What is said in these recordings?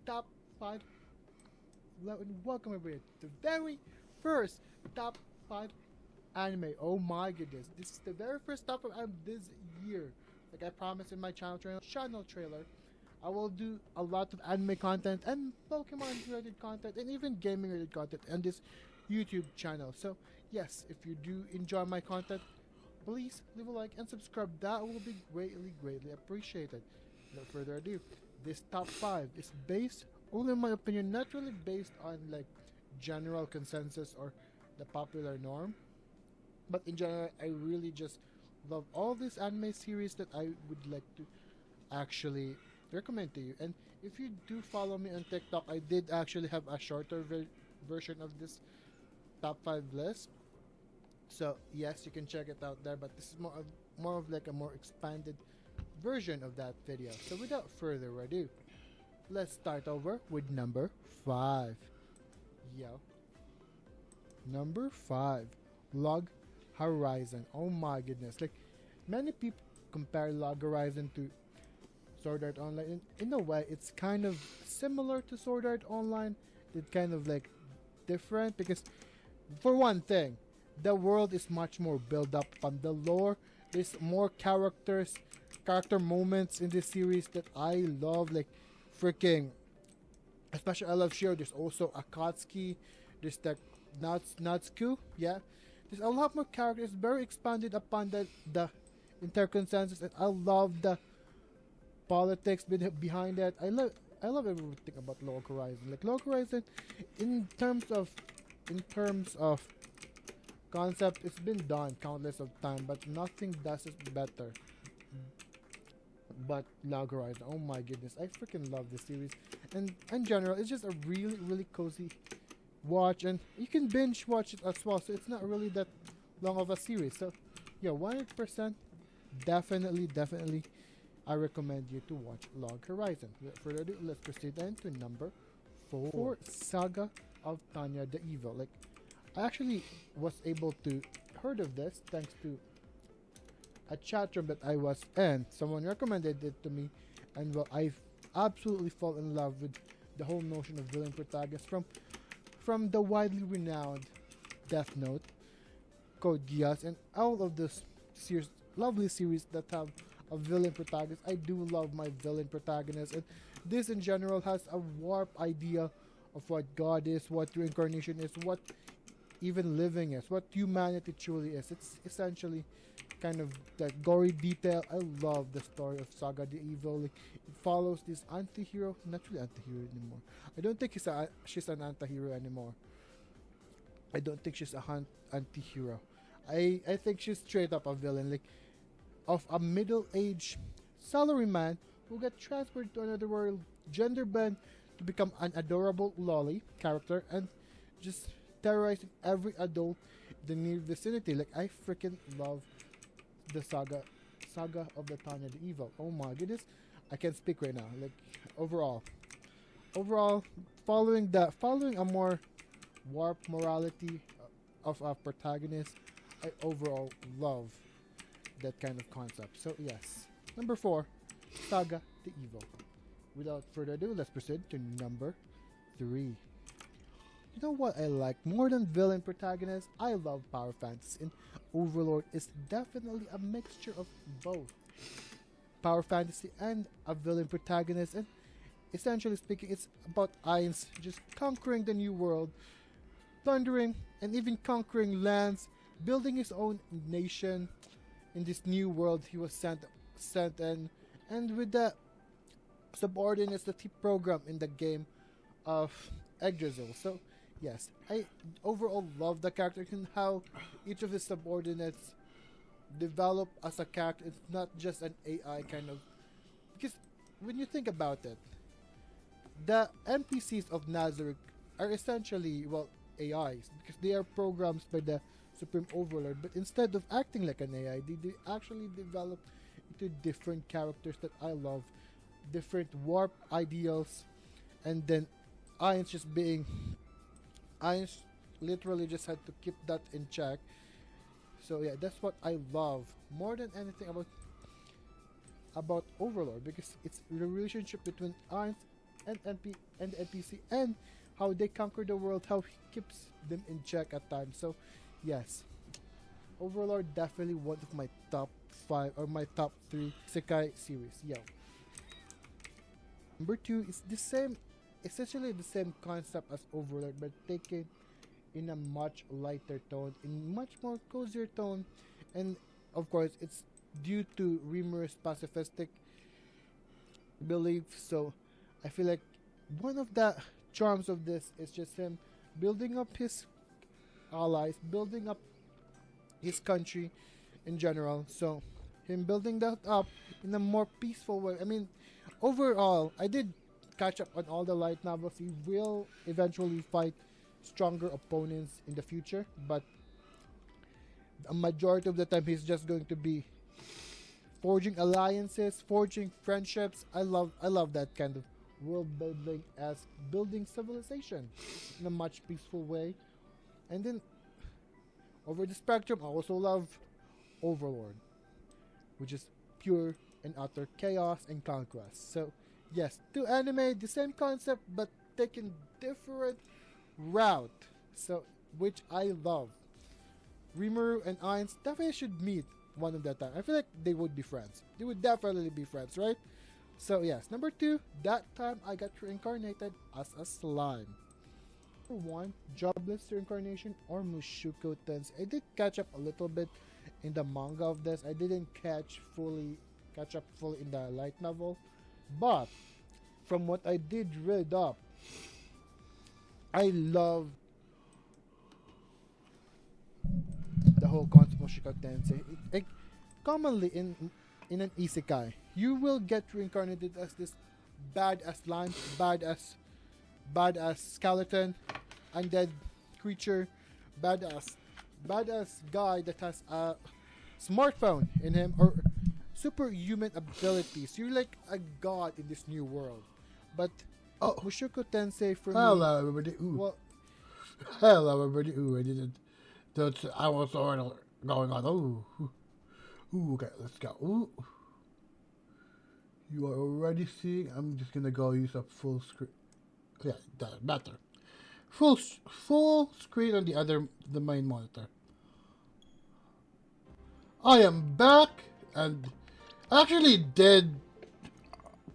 top 5. Welcome everybody to the very first top 5 anime. Oh my goodness, this is the very first top 5 anime this year. Like I promised in my channel trailer, I will do a lot of anime content and Pokemon related content and even gaming related content on this YouTube channel. So yes, if you do enjoy my content, please leave a like and subscribe. That will be greatly appreciated. Without further ado, this top 5 is based only in my opinion, not really based on like general consensus or the popular norm, but in general I really just love all these anime series that I would like to actually recommend to you. And if you do follow me on TikTok, I did actually have a shorter version of this top 5 list. So yes, you can check it out there, but this is more of like a more expanded version of that video. So without further ado, let's start over with number 5. Yo. Number 5. Log Horizon. Oh my goodness. Like, many people compare Log Horizon to Sword Art Online. In a way, it's kind of similar to Sword Art Online. It's kind of like different because, for one thing, the world is much more built up on the lore. There's more character moments in this series that I love. Like, freaking, especially I love Shiro. There's also Akatsuki. There's the Natsuku. Yeah, there's a lot more characters. Very expanded upon the entire consensus, and I love the politics behind that. I love everything about Log Horizon. Like Log Horizon, in terms of concept, it's been done countless of time, but nothing does it better. But Log Horizon, oh my goodness, I freaking love this series, and in general, it's just a really cozy watch, and you can binge watch it as well. So it's not really that long of a series. So yeah, 100%, definitely, I recommend you to watch Log Horizon. Without further ado, let's proceed then to number 4, Saga of Tanya the Evil. Like, I actually was able to heard of this thanks to a chat room that I was in. Someone recommended it to me, and well, I absolutely fall in love with the whole notion of villain protagonist from the widely renowned Death Note, Code Geass, and all of this lovely series that have a villain protagonist. I do love my villain protagonist, and this in general has a warped idea of what God is, what reincarnation is, what even living is, what humanity truly is. It's essentially kind of that gory detail. I love the story of Saga the Evil. Like, it follows this anti-hero, not really anti-hero anymore. I don't think she's an anti-hero anymore. I don't think she's a anti-hero. I think she's straight up a villain, like of a middle-aged salaryman who got transferred to another world, gender bend to become an adorable lolly character and just terrorizing every adult in the near vicinity. Like, I freaking love the saga of the Tanya the Evil. Oh my goodness, I can't speak right now. Like, overall, following a more warped morality of a protagonist, I overall love that kind of concept. So yes, number 4, Saga the Evil. Without further ado, let's proceed to number 3. You know what I like more than villain protagonists? I love power fantasy, and Overlord is definitely a mixture of both power fantasy and a villain protagonist. And essentially speaking, it's about Ainz just conquering the new world, plundering and even conquering lands, building his own nation in this new world he was sent in, and with the subordinates that he programmed in the game of Yggdrasil. So yes, I overall love the character and how each of his subordinates develop as a character. It's not just an AI kind of, because when you think about it, the NPCs of Nazarick are essentially, well, AIs because they are programs by the Supreme Overlord, but instead of acting like an AI, they actually develop into different characters that I love, different warp ideals, and then Ainz literally just had to keep that in check. So yeah, that's what I love more than anything about Overlord, because it's the relationship between Ainz and the NPC, and how they conquer the world, how he keeps them in check at times. So, yes, Overlord definitely one of my top 5 or my top 3 Isekai series. Yo. Number 2 is the same, essentially the same concept as Overlord, but taken in a much lighter tone, in much more cozier tone, and of course, it's due to Rimmer's pacifistic belief. So, I feel like one of the charms of this is just him building up his allies, building up his country in general. So, him building that up in a more peaceful way. I mean, overall, I did catch up on all the light novels. He will eventually fight stronger opponents in the future, but a majority of the time he's just going to be forging alliances, forging friendships. I love that kind of world building as building civilization in a much peaceful way. And then over the spectrum, I also love Overlord, which is pure and utter chaos and conquest. So yes, two anime, the same concept but taken different route. So which I love. Rimuru and Ainz definitely should meet one of that time. I feel like they would be friends. They would definitely be friends, right? So yes, number 2, that time I got reincarnated as a slime. Number 1, Jobless Reincarnation or Mushoku Tensei. I did catch up a little bit in the manga of this. I didn't catch up fully in the light novel. But from what I did read up, I love the whole concept of Mushoku Tensei. Commonly in an isekai, you will get reincarnated as this badass slime, badass skeleton, undead creature, badass guy that has a smartphone in him or superhuman abilities. You're like a god in this new world. But Mushoku Tensei for Hello, me, everybody. Ooh. well, Hello, everybody. Ooh, I didn't. I was already going on. Ooh, okay, let's go. Ooh. You are already seeing. I'm just gonna go use a full screen. Yeah, that better. Full screen on the main monitor. I am back and actually did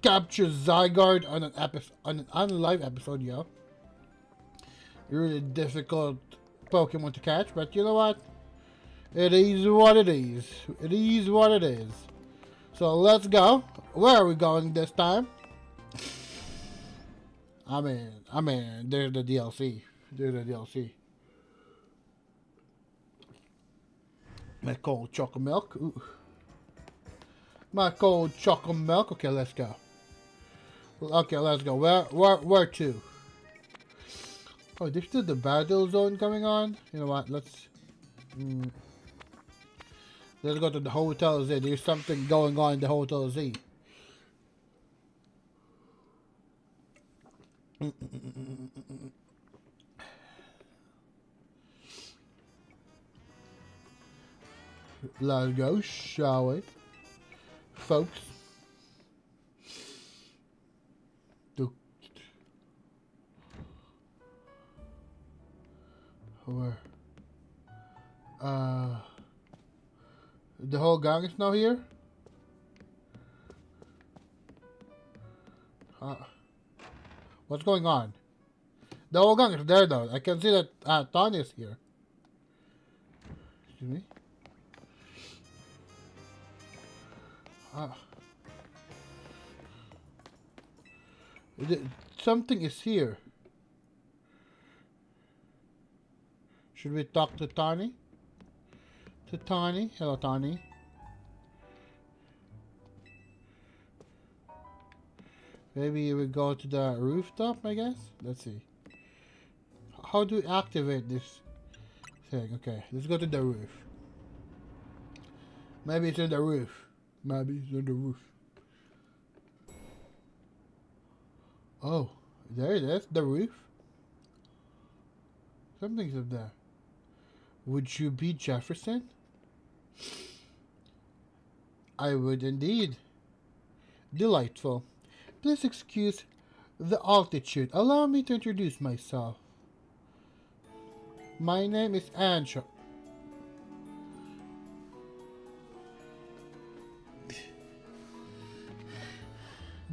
capture Zygarde on an unlive episode, yo. Really difficult Pokemon to catch, but you know what? It is what it is. It is what it is. So let's go. Where are we going this time? I mean, there's the DLC. My cold chocolate milk. Ooh. My cold chocolate milk. Okay, let's go. Okay, let's go. Where to? Oh, there's still the battle zone coming on. You know what? Let's go to the Hotel Z. There's something going on in the Hotel Z. Let's go, shall we, folks? Where? The whole gang is now here? What's going on? The whole gang is there though. I can see that Tony is here. Excuse me? Something is here. Should we talk to Tani? Hello, Tani. Maybe we go to the rooftop, I guess? Let's see. How do we activate this thing? Okay, let's go to the roof. Maybe it's in the roof. Oh, there it is, the roof. Something's up there. Would you be Jefferson? I would indeed. Delightful. Please excuse the altitude. Allow me to introduce myself. My name is Ansha.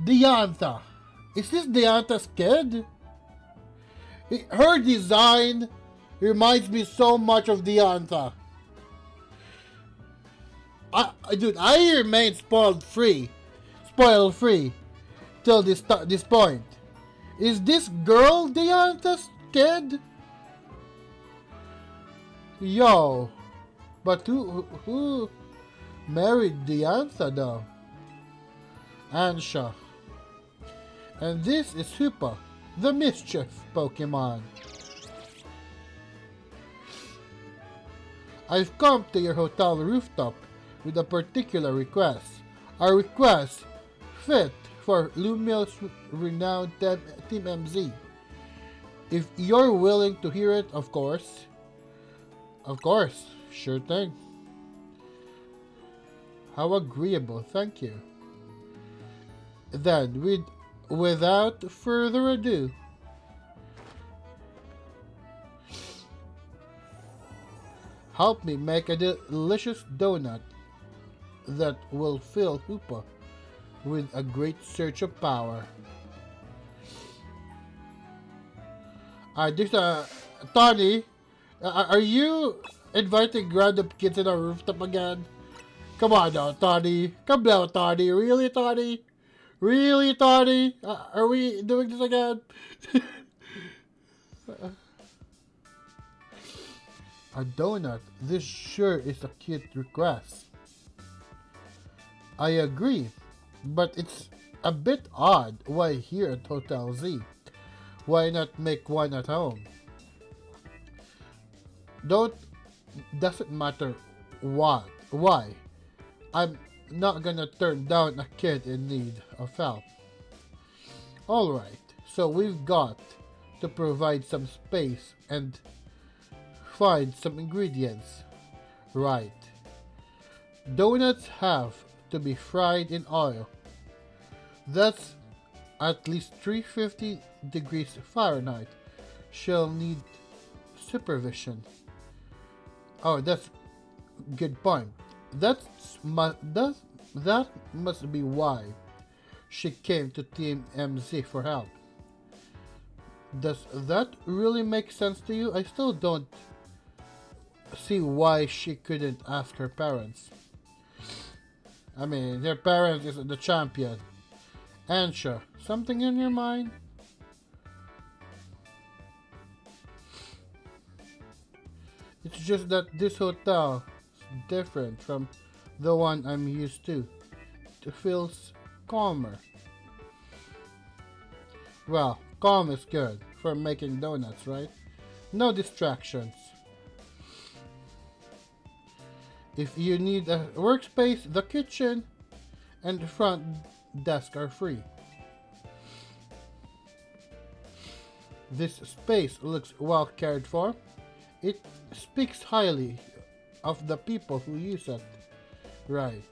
Diantha. Is this Diantha's kid? Her design reminds me so much of Diantha. Dude, I remain spoiled free till this point. Is this girl Diantha's kid? Yo, but who married Diantha though? Ansha. And this is Hoopa, the mischief Pokemon. I've come to your hotel rooftop with a particular request. A request fit for Lumio's renowned Team MZ. If you're willing to hear it, of course. Of course, sure thing. How agreeable, thank you. Then, without further ado, help me make a delicious donut that will fill Hoopa with a great surge of power. Tony, are you inviting random kids in our rooftop again? Come on now, Tony. Come down, Tony. Really, Tony? Really, Tony? Are we doing this again? A donut. This sure is a cute request. I agree, but it's a bit odd. Why here at Hotel Z? Why not make one at home? Doesn't matter what. Why? I'm not gonna turn down a kid in need of help. Alright, so we've got to provide some space and find some ingredients. Right. Donuts have to be fried in oil. That's at least 350 degrees Fahrenheit. She'll need supervision. Oh, that's good point. That must be why she came to Team MZ for help. Does that really make sense to you? I still don't see why she couldn't ask her parents. I mean, their parents is the champion. Ansha, something in your mind? It's just that this hotel is different from the one I'm used to. It feels calmer. Well, calm is good for making donuts, right? No distractions. If you need a workspace, the kitchen and the front desk are free. This space looks well cared for. It speaks highly of the people who use it. Right.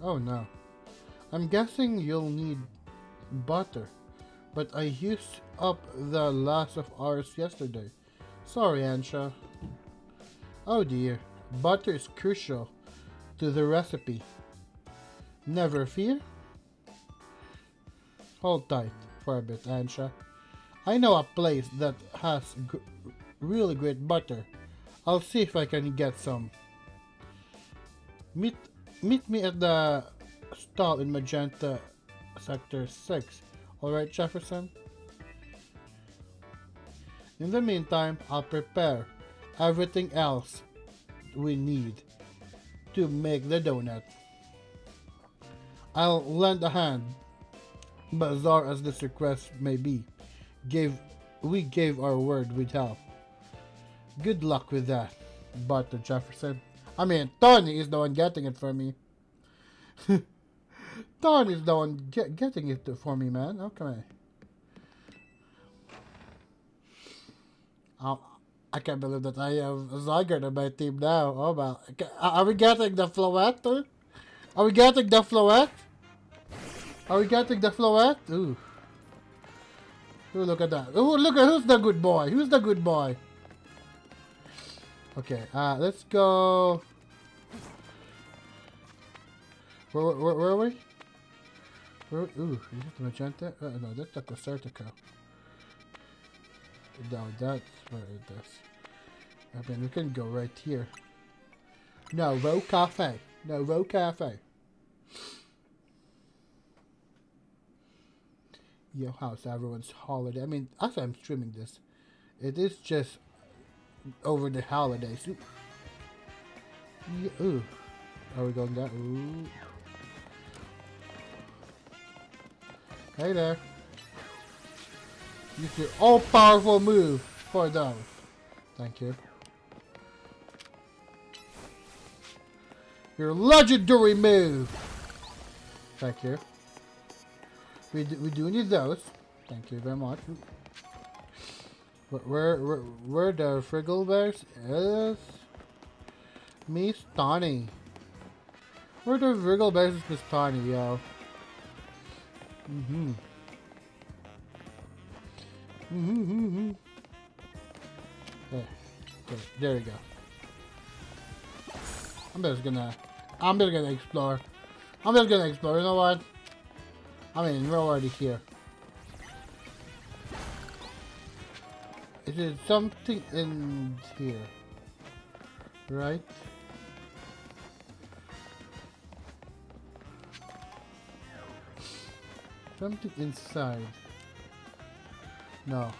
Oh no. I'm guessing you'll need butter, but I used up the last of ours yesterday. Sorry, Ansha. Oh dear, butter is crucial to the recipe. Never fear. Hold tight for a bit, Ansha. I know a place that has really great butter. I'll see if I can get some. Meet me at the stall in Magenta Sector 6. Alright, Jefferson? In the meantime, I'll prepare everything else we need to make the donut. I'll lend a hand, bizarre as this request may be. We gave our word we'd help. Good luck with that, Butter Jefferson. I mean, Tony is the one getting it for me. Tony is the one getting it for me, man. Okay. I can't believe that I have Zygarde on my team now. Oh my. Are we getting the Floette? Are we getting the Floette? Are we getting the floette? Ooh. Ooh, look at that. Ooh, look at who's the good boy? Who's the good boy? Okay, let's go. Where are we? Ooh, is it the magenta? No, that's the Concertico. No, that's where it is. I mean, we can go right here. No, Row Cafe. No, Row Cafe. Yo, how's everyone's holiday? I mean, as I'm streaming this, it is just over the holidays. Ooh. Yeah, ooh. Are we going that? Ooh. Hey there. Use your all-powerful move for those. Thank you. Your legendary move. Thank you. We do need those. Thank you very much. Where the Friggle Bears is? Miss Tawny. Where the Friggle Bears is Miss Tawny, yo. There we go. I'm just gonna explore. You know what? I mean, we're already here. Is there something in here? Right? Something inside. No.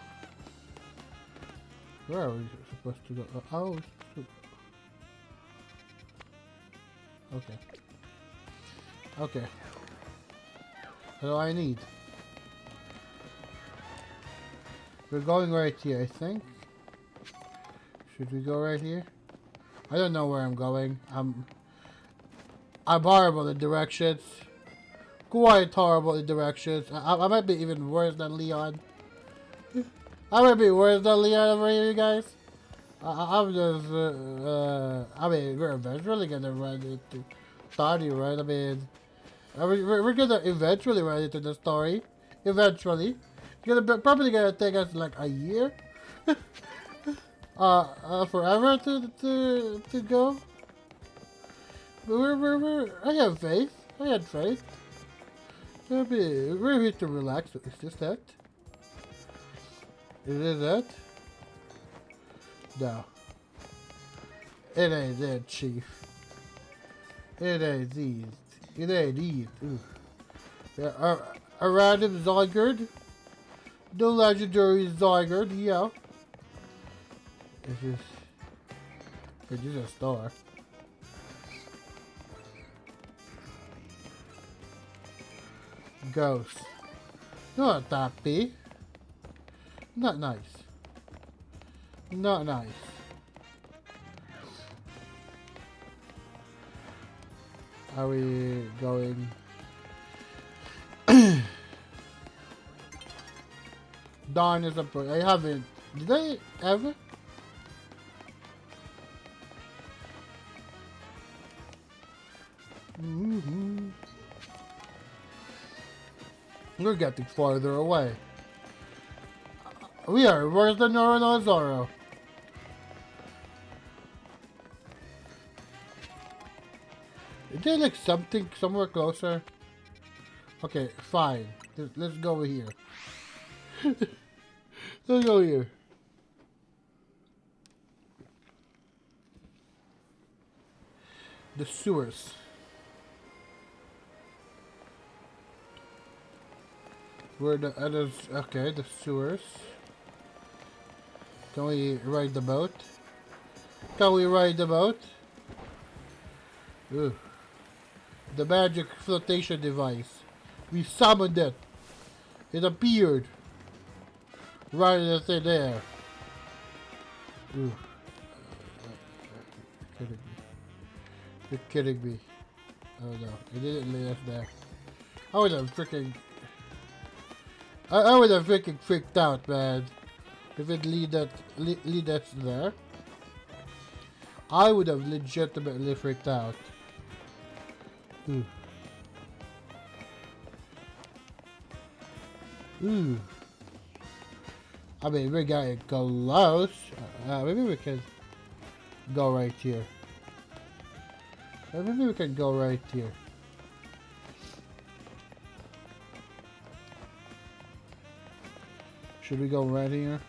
Where are we supposed to go? Oh. Okay. Okay. What do I need? We're going right here, I think. Should we go right here? I don't know where I'm going. I'm horrible at directions. Quite horrible at directions. I might be even worse than Leon. I might be worse than Leon over here, you guys. I'm just, I mean, we're eventually gonna run into Tony, right? I mean, we're gonna eventually run into the story. Eventually. It's probably gonna take us like a year. Forever to go. But I have faith. I had faith. We're here to relax. Is this that? Is it that? No. It ain't that, Chief. It ain't these. It ain't these. A random Zygarde. The legendary Zygarde, yeah. It's just a star. Ghost. Not that big. Not nice. Not nice. Are we going? Dawn is up. I haven't. Did I ever? We're getting farther away. We are worse than Zoro. Is there like something somewhere closer? Okay, fine. Let's go over here. Let's go here. The sewers. Where the others? Okay, the sewers. Can we ride the boat? Can we ride the boat? Ooh. The magic flotation device. We summoned it. It appeared. Right in the thin air. Ooh. You're kidding me. Oh no, it didn't lay us there. I would have freaking freaked out, man. If it lead us there. I would have legitimately freaked out. Ooh. Ooh. I mean, we got it close. Maybe we can go right here. Maybe we can go right here. Should we go right here?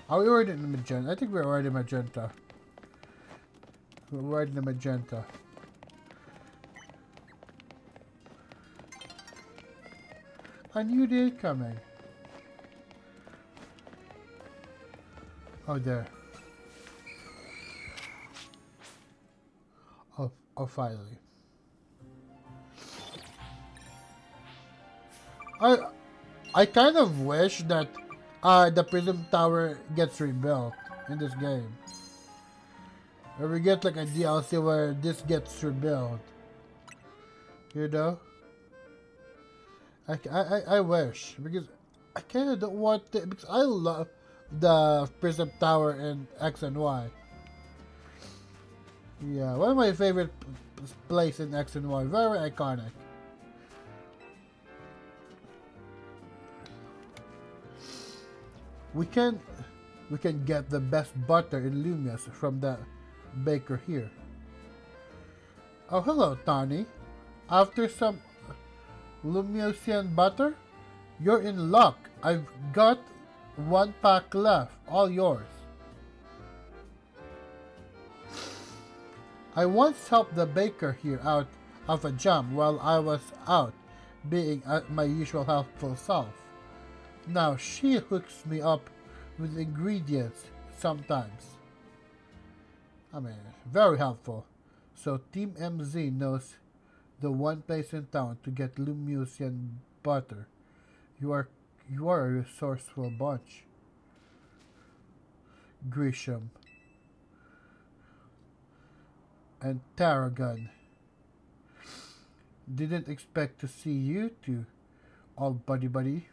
Are we already in the magenta? I think we're already in magenta. We're already in the magenta. I knew they were coming. Oh, there. Oh, finally. I kind of wish that the Prism Tower gets rebuilt in this game. Or we get like a DLC where this gets rebuilt. You know? I wish, because I kind of don't want to, because I love the Prism Tower in X and Y. Yeah, one of my favorite places in X and Y. Very iconic. We can get the best butter in Lumias from the baker here. Oh, hello, Tani. After some Lumiosian butter, you're in luck. I've got 1 pack left. All yours. I once helped the baker here out of a jam while I was out being my usual helpful self. Now she hooks me up with ingredients sometimes. I mean, very helpful. So Team MZ knows the one place in town to get Lumiosian butter. You are a resourceful bunch. Grisham and Tarragon. Didn't expect to see you two all buddy.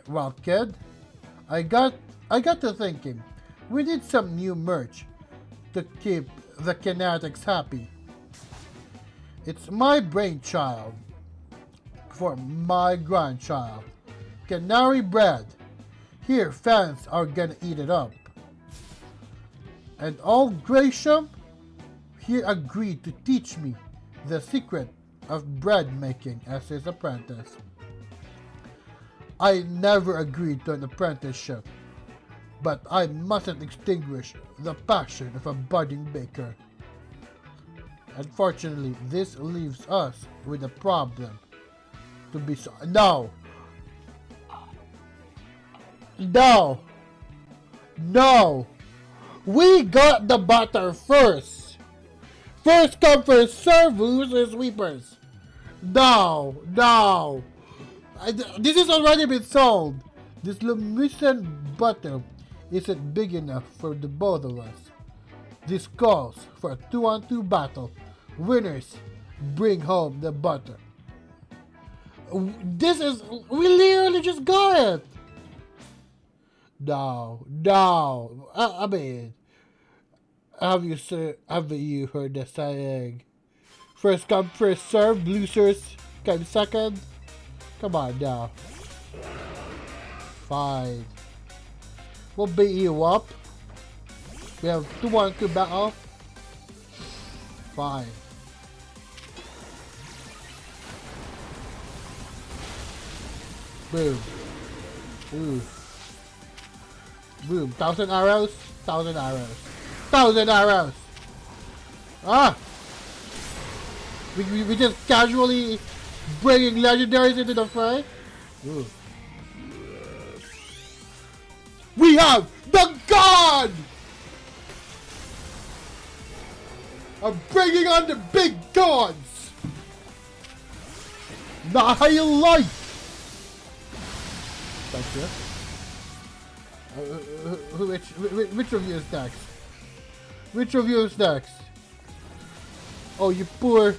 Well, kid, I got to thinking. We need some new merch to keep the Kinetics happy. It's my brainchild for my grandchild. Canary bread. Here, fans are gonna eat it up. And old Gresham here agreed to teach me the secret of bread making as his apprentice. I never agreed to an apprenticeship, but I mustn't extinguish the passion of a budding baker. Unfortunately, this leaves us with a problem to be so— No! We got the butter first! First come, first serve, losers, weepers! No! This has already been sold! This Lumiosian butter isn't big enough for the both of us. This calls for a 2-on-2 battle. Winners bring home the butter. We literally just got it! No. I mean, have you heard the saying? First come, first serve, losers come second? Come on now. Fine. We'll beat you up. We have 2-on-2 battle. Fine. Boom. Ooh. Boom. 1,000 arrows. 1,000 arrows. 1,000 arrows. Ah! We just casually bringing legendaries into the fray. Ooh. We have the god! I'm bringing on the big gods! Not how you like! Thank you. Which of you is next? Which of you is next? Oh, you poor...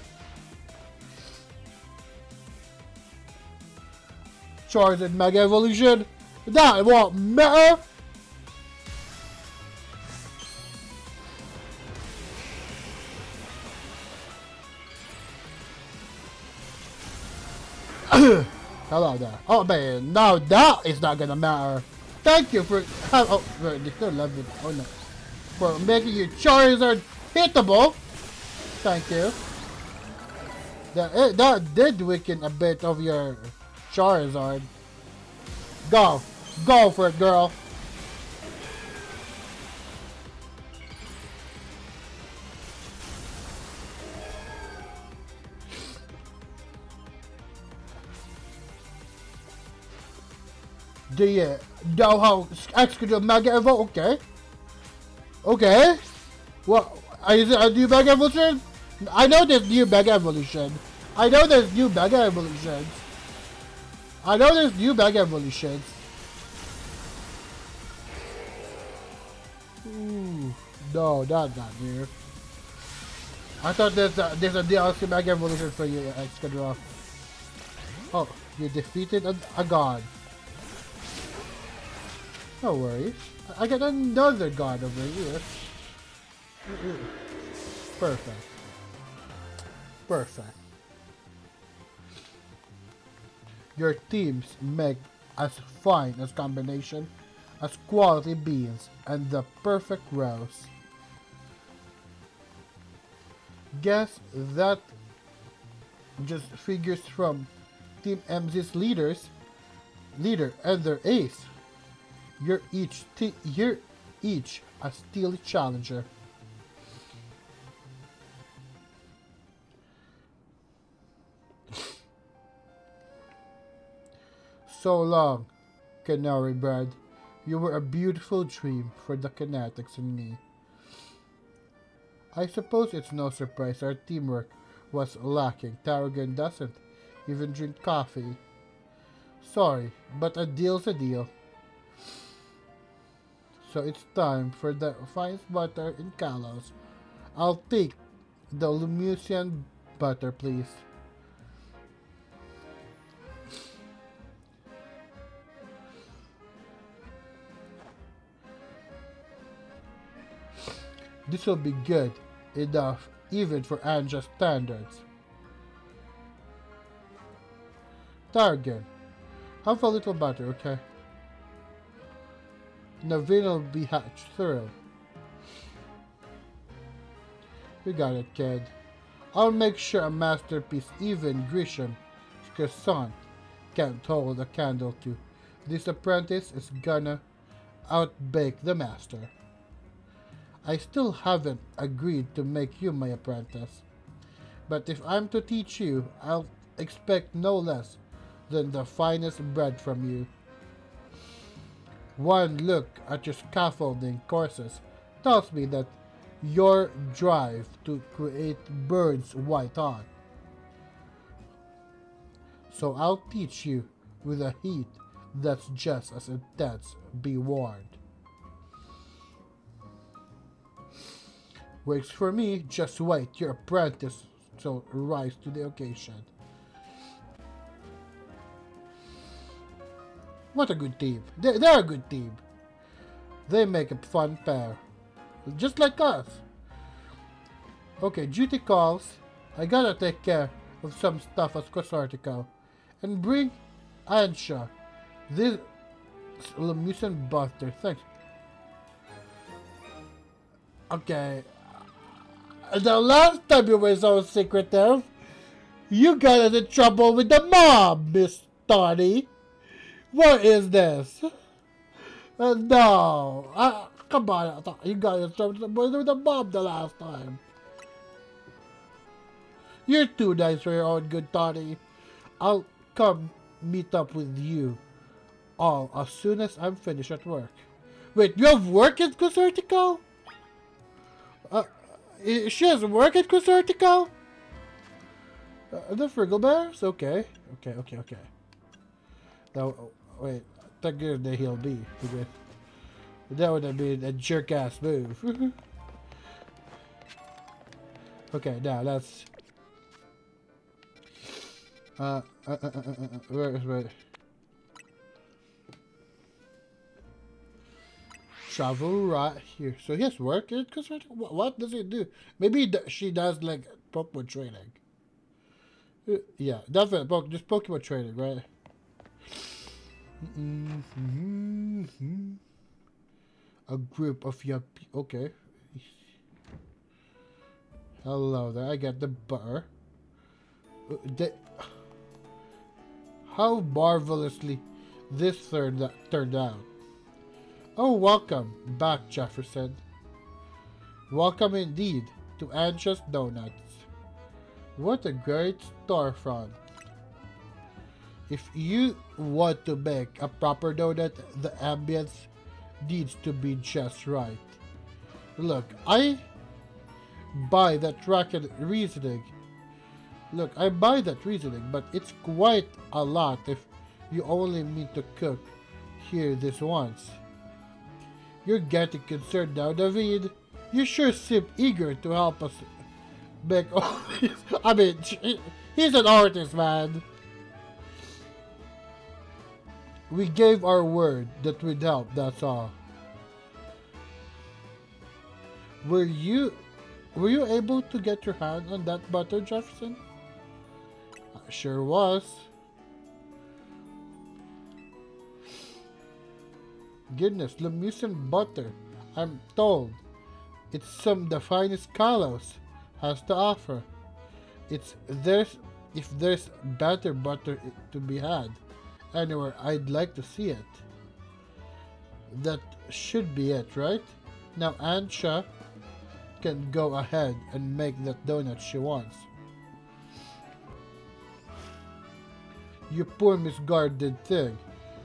Charged and Mega Evolution? That won't matter! Hello there. Oh man, now that is not gonna matter. Thank you for they still love it. Oh no, for making your Charizard hittable. Thank you. That did weaken a bit of your Charizard. Go for it, girl. Do you know how to execute Mega Evo? Okay. Okay. What? Is it a new Mega Evolution? I know there's new Mega Evolution. I know there's new Mega Evolutions. I know there's new Mega Evolutions. Ooh. No, that's not new. I thought there's a DLC Mega Evolution for you, Excadra. Oh, you defeated a god. No worries. I got another god over here. Perfect. Perfect. Your teams make as fine as combination as quality beans and the perfect roast. Guess that just figures from Team MZ's leader and their ace. You're each a steely challenger. So long, Canary Bread. You were a beautiful dream for the Kinetics and me. I suppose it's no surprise our teamwork was lacking. Tarragon doesn't even drink coffee. Sorry, but a deal's a deal. So it's time for the finest butter in Kalos. I'll take the Lumusian butter, please. This will be good enough even for Anja's standards. Tarragon, have a little butter, okay? Naveen will be thrilled. You got it, kid. I'll make sure a masterpiece even Grisham's croissant can't hold a candle to. This apprentice is gonna outbake the master. I still haven't agreed to make you my apprentice. But if I'm to teach you, I'll expect no less than the finest bread from you. One look at your scaffolding courses tells me that your drive to create burns white hot. So I'll teach you with a heat that's just as intense, be warned. Works for me, just wait, your apprentice shall rise to the occasion. What a good team. They're a good team. They make a fun pair. Just like us. Okay, duty calls. I gotta take care of some stuff at Cosortico. And bring Ansha. This Lamusan butter. Thanks. Okay. The last time you were so secretive, you got into trouble with the mob, Miss Tawny. What is this? No. Come on. You got into trouble with the mob the last time. You're too nice for your own good, Tawny. I'll come meet up with you all as soon as I'm finished at work. Wait, you have work at Cosortico? She has work at Cosortico? The Friggle Bears? Okay. Okay. Now, wait. Thank goodness he'll be. Because that would have been a jerk-ass move. Okay, now let's... where? Travel right here. So he has work at Cosortico? What does he do? Maybe she does like Pokemon training. Yeah, definitely. Just Pokemon training, right? A group of young people. Okay. Hello there. I get the butter. They, how marvelously this turned out. Oh, welcome back, Jefferson. Welcome indeed to Anxious Donuts. What a great storefront. If you want to make a proper donut, the ambience needs to be just right. Look, I buy that reasoning. Look, I buy that reasoning, but it's quite a lot if you only mean to cook here this once. You're getting concerned now, David. You sure seem eager to help us make all this. I mean, he's an artist, man. We gave our word that we'd help, that's all. Were you able to get your hand on that butter, Jefferson? I sure was. Goodness, Lamusan butter. I'm told it's some the finest Kalos has to offer. If there's better butter to be had anywhere, I'd like to see it. That should be it, right? Now Ansha can go ahead and make that donut she wants. You poor misguided thing.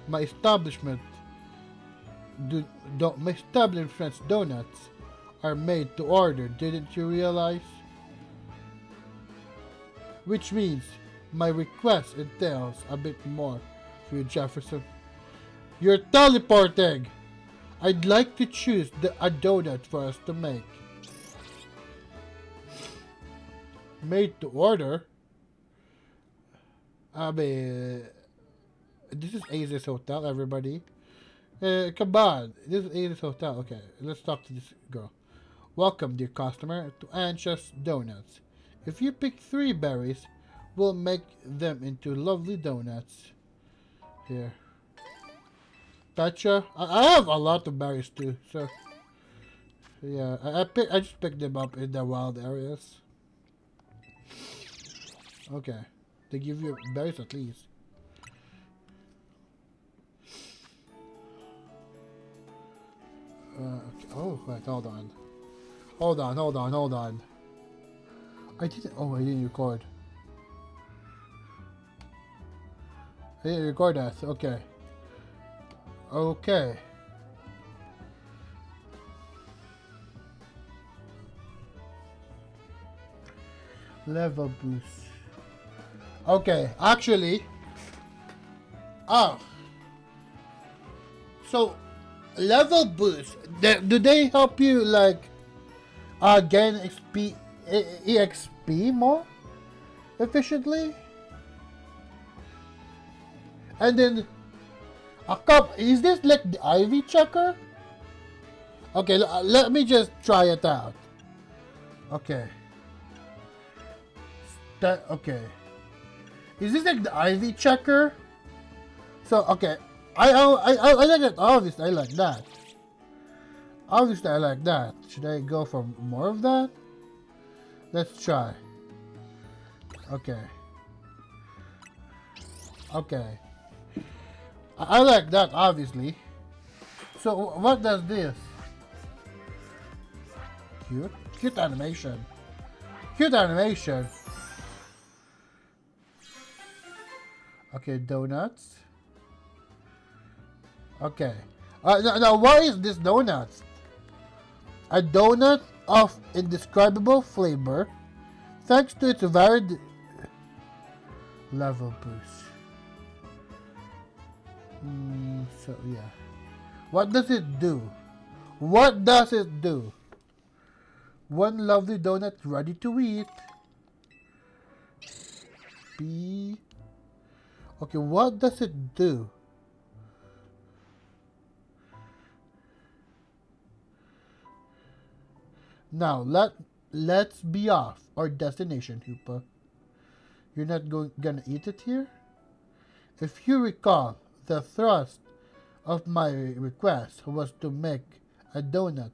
My establishment's donuts are made to order, didn't you realize? Which means my request entails a bit more for you, Jefferson. You're teleporting! I'd like to choose a donut for us to make. Made to order? I mean, this is Aces Hotel, everybody. Come on, this is Aces Hotel. Okay, let's talk to this girl. Welcome, dear customer, to Anxious Donuts. If you pick 3 berries, we'll make them into lovely donuts. Here. Gotcha. I have a lot of berries too, so yeah, I just picked them up in the wild areas. Okay, they give you berries at least. Okay. Oh wait, hold on. I didn't record. I didn't record that. Okay. Okay. Level boost. Okay, actually. Oh. So, level boost. Do they help you like gain EXP more efficiently? And then is this like the IV checker? Okay, let me just try it out. Okay. Okay. Is this like the IV checker? So okay, I like it. Obviously, I like that. Obviously, I like that. Should I go for more of that? Let's try. Okay. Okay. I like that, obviously. So, what does this? Cute? Cute animation. Cute animation. Okay, donuts. Okay. Now, what is this donuts? A donut of indescribable flavor, thanks to its varied level boost. So yeah, what does it do? What does it do? One lovely donut ready to eat. Okay, what does it do? Now let's be off our destination, Hoopa. You're not gonna eat it here? If you recall, the thrust of my request was to make a donut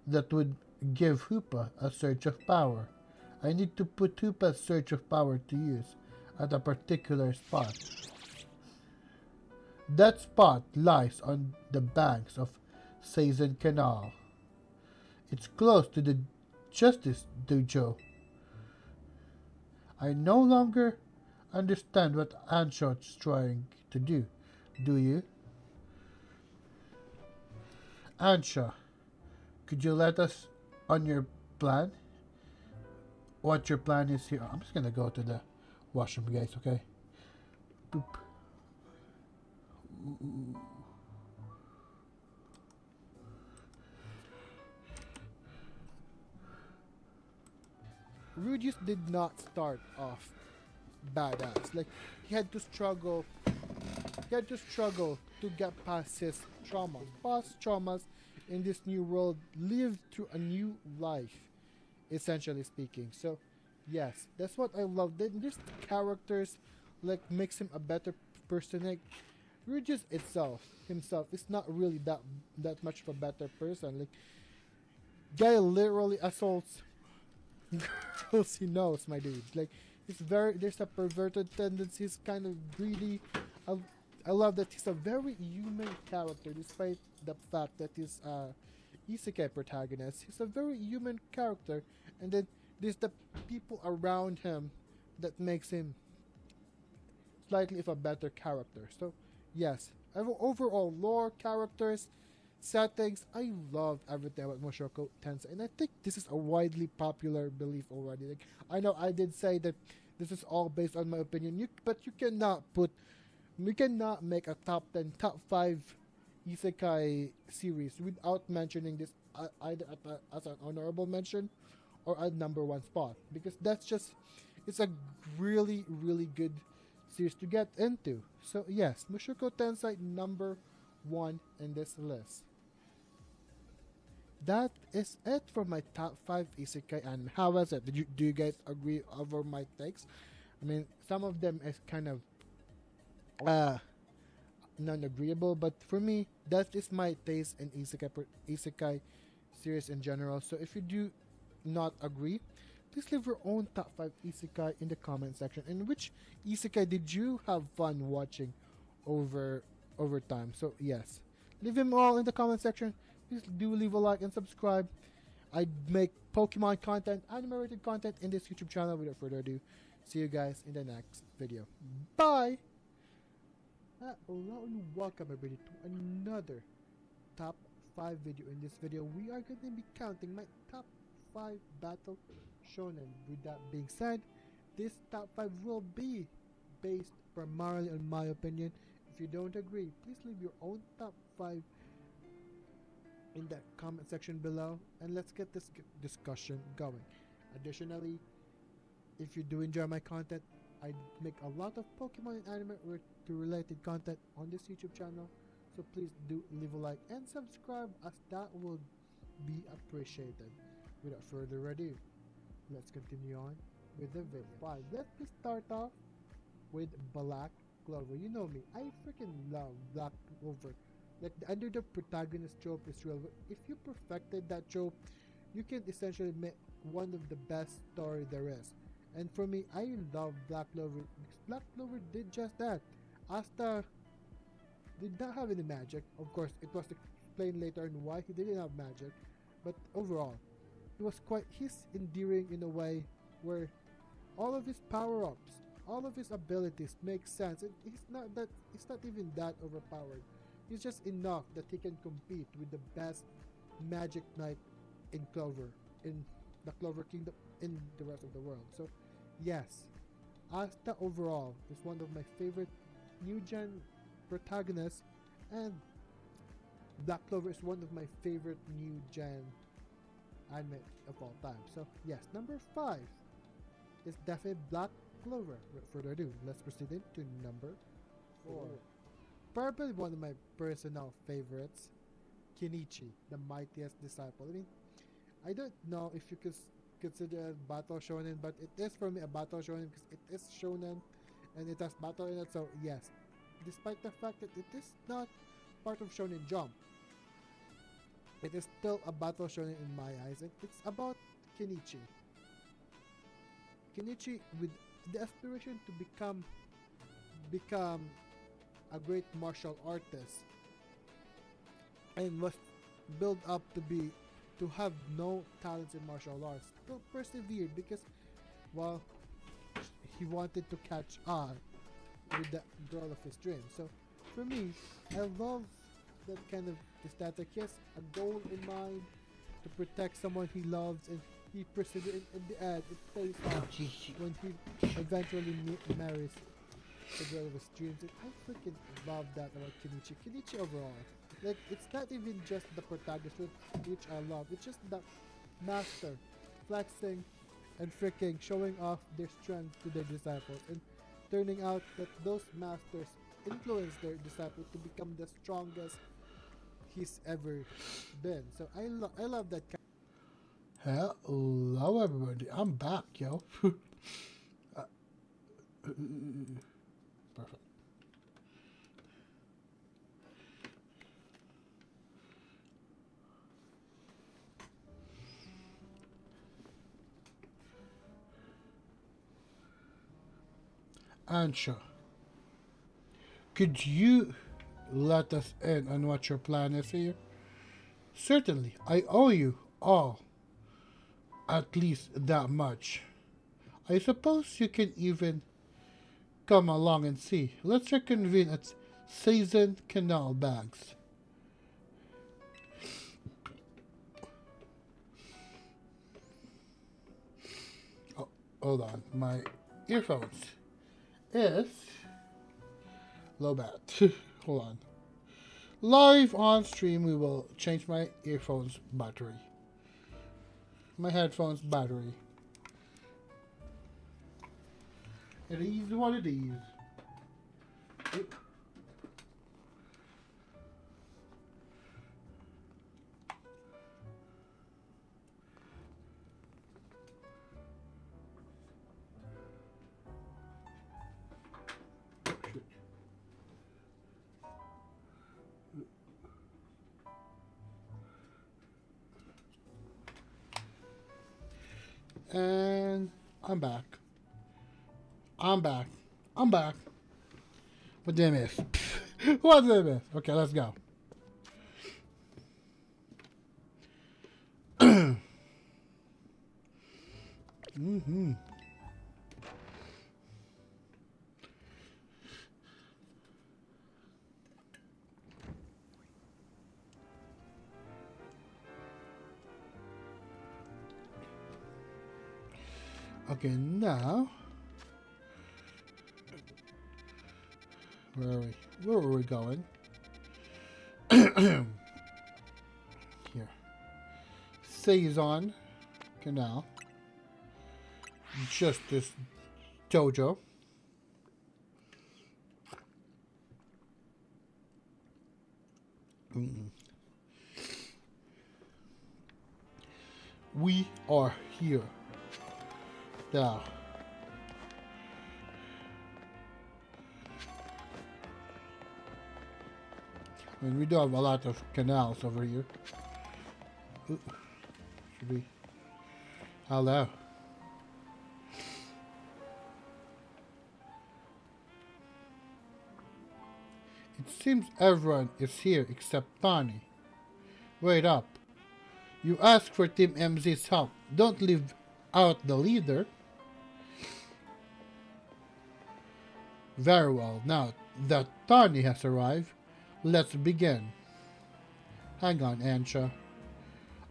that would give Hoopa a surge of power. I need to put Hoopa's surge of power to use at a particular spot. That spot lies on the banks of Seizen Canal. It's close to the Justice Dojo. I no longer understand what Anshot's trying to do. Do you? Ansha, could you let us on your plan? What your plan is here? I'm just gonna go to the washroom, guys, okay? Boop. Rudius did not start off badass. Like he had to struggle. He had to struggle to get past his traumas. Past traumas in this new world, lived through a new life, essentially speaking. So, yes, that's what I love. These characters like makes him a better person. Like Rudius himself is not really that much of a better person. Like guy literally assaults girls he knows, my dude. Like there's a perverted tendency. He's kind of greedy. I, I love that he's a very human character, despite the fact that he's a isekai protagonist. He's a very human character, and then there's the people around him that makes him slightly of a better character. So, yes, overall lore, characters, settings, I love everything about Mushoku Tensei, and I think this is a widely popular belief already. Like, I know I did say that this is all based on my opinion, but we cannot make a top 10, top 5 isekai series without mentioning this either as an honorable mention or a number one spot, because it's a really, really good series to get into. So yes, Mushoku Tensei number 1 in this list. That is it for my top 5 isekai anime. How was it? Do you guys agree over my takes? I mean, some of them is kind of uh non-agreeable, but for me, that is my taste in isekai series in general. So if you do not agree, please leave your own top 5 isekai in the comment section. And which isekai did you have fun watching over time? So yes, leave them all in the comment section. Please do leave a like and subscribe. I make Pokemon content, anime-related content in this YouTube channel. Without further ado, see you guys in the next video. Bye! Hello and welcome everybody to another top 5 video. In this video, we are going to be counting my top 5 battle shonen. With that being said, this top 5 will be based primarily on my opinion. If you don't agree, please leave your own top 5 in the comment section below, and let's get this discussion going. Additionally, if you do enjoy my content, I make a lot of Pokemon and anime related content on this YouTube channel, so please do leave a like and subscribe, as that will be appreciated. Without further ado, let's continue on with the video. 5. Let me start off with Black Clover. You know me, I freaking love Black Clover. Like, the underdog protagonist trope is real. If you perfected that trope, you can essentially make one of the best story there is. And for me, I love Black Clover because Black Clover did just that. Asta did not have any magic. Of course, it was explained later on why he didn't have magic. But overall, he's endearing in a way where all of his power-ups, all of his abilities make sense. He's not even that overpowered. He's just enough that he can compete with the best magic knight in the Clover Kingdom, in the rest of the world. So yes, Asta overall is one of my favorite new gen protagonists, and Black Clover is one of my favorite new gen anime of all time. So yes, number 5 is definitely Black Clover. Without further ado, let's proceed into number 4. Probably one of my personal favorites, Kenichi, the mightiest disciple. I mean, I don't know if you could consider a battle shonen, but it is for me a battle shonen because it is shonen and it has battle in it. So yes, despite the fact that it is not part of Shonen Jump, it is still a battle shonen in my eyes. And it's about Kenichi. Kenichi with the aspiration to become a great martial artist and was built up to have no talents in martial arts. Still persevered because well he wanted to catch on with the girl of his dreams. So for me, I love that kind of aesthetic. He has a goal in mind to protect someone he loves, and he persevered. In the end, it pays off when he eventually marries the girl of his dreams. And I freaking love that about Kenichi. Kenichi overall, like it's not even just the protagonist, which I love. It's just the master flexing and freaking showing off their strength to their disciples, and turning out that those masters influence their disciples to become the strongest he's ever been. So I love that. Hello, everybody. I'm back, yo. Perfect. Ansha, could you let us in on what your plan is here? Certainly, I owe you all at least that much. I suppose you can even come along and see. Let's reconvene at Season Canal Bags. Oh, hold on. My earphones is low bat. Hold on. Live on stream, we will change my earphones battery. My headphones battery. It is what it is. And I'm back. I'm back. I'm back. What did I miss? What did I miss? Okay, let's go. Mm-hmm. Okay, now where are we? Where were we going? Here. Season Canal. Justice Dojo. We are here. Now. I mean, we do have a lot of canals over here. Ooh. Should we? Hello. It seems everyone is here except Tani. Wait up. You asked for Team MZ's help. Don't leave out the leader. Very well. Now that Tani has arrived, let's begin. Hang on, Ansha.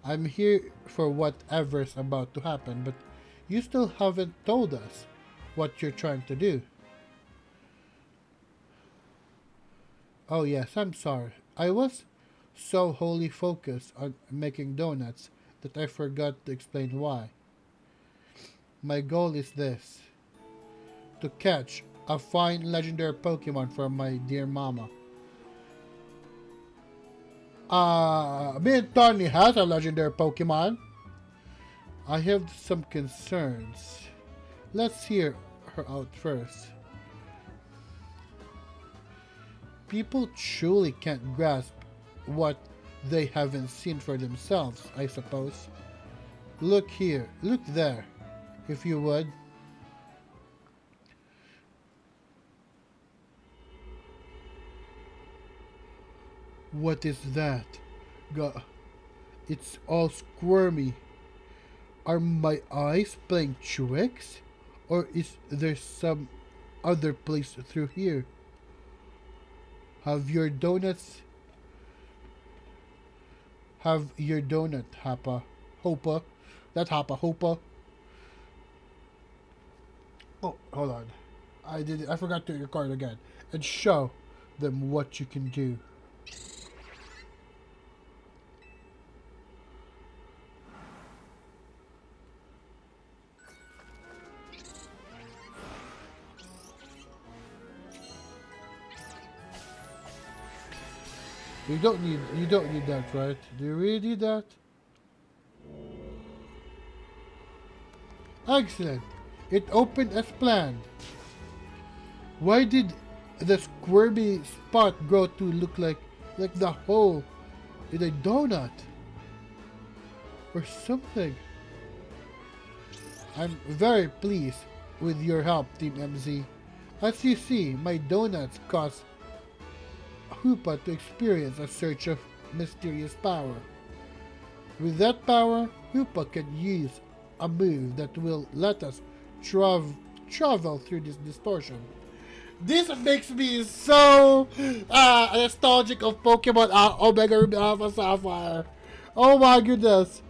I'm here for whatever's about to happen, but you still haven't told us what you're trying to do. Oh yes, I'm sorry. I was so wholly focused on making donuts that I forgot to explain why. My goal is this: to catch a fine legendary Pokemon for my dear mama. Me and Tony has a legendary Pokemon. I have some concerns. Let's hear her out first. People truly can't grasp what they haven't seen for themselves, I suppose. Look here, look there, if you would. What is that? It's all squirmy. Are my eyes playing tricks? Or is there some other place through here? Have your donuts... Have your donut, Hapa. Hopa. That Hapa, Hopa. Oh, hold on. I forgot to record again. And show them what you can do. You don't need that, right? Do you really need that? Excellent. It opened as planned. Why did the squirmy spot grow to look like the hole in a donut? Or something. I'm very pleased with your help, Team MZ. As you see, my donuts caused Hoopa to experience a surge of mysterious power. With that power, Hoopa can use a move that will let us travel through this distortion. This makes me so nostalgic of Pokemon Omega Ruby Alpha Sapphire. Oh my goodness.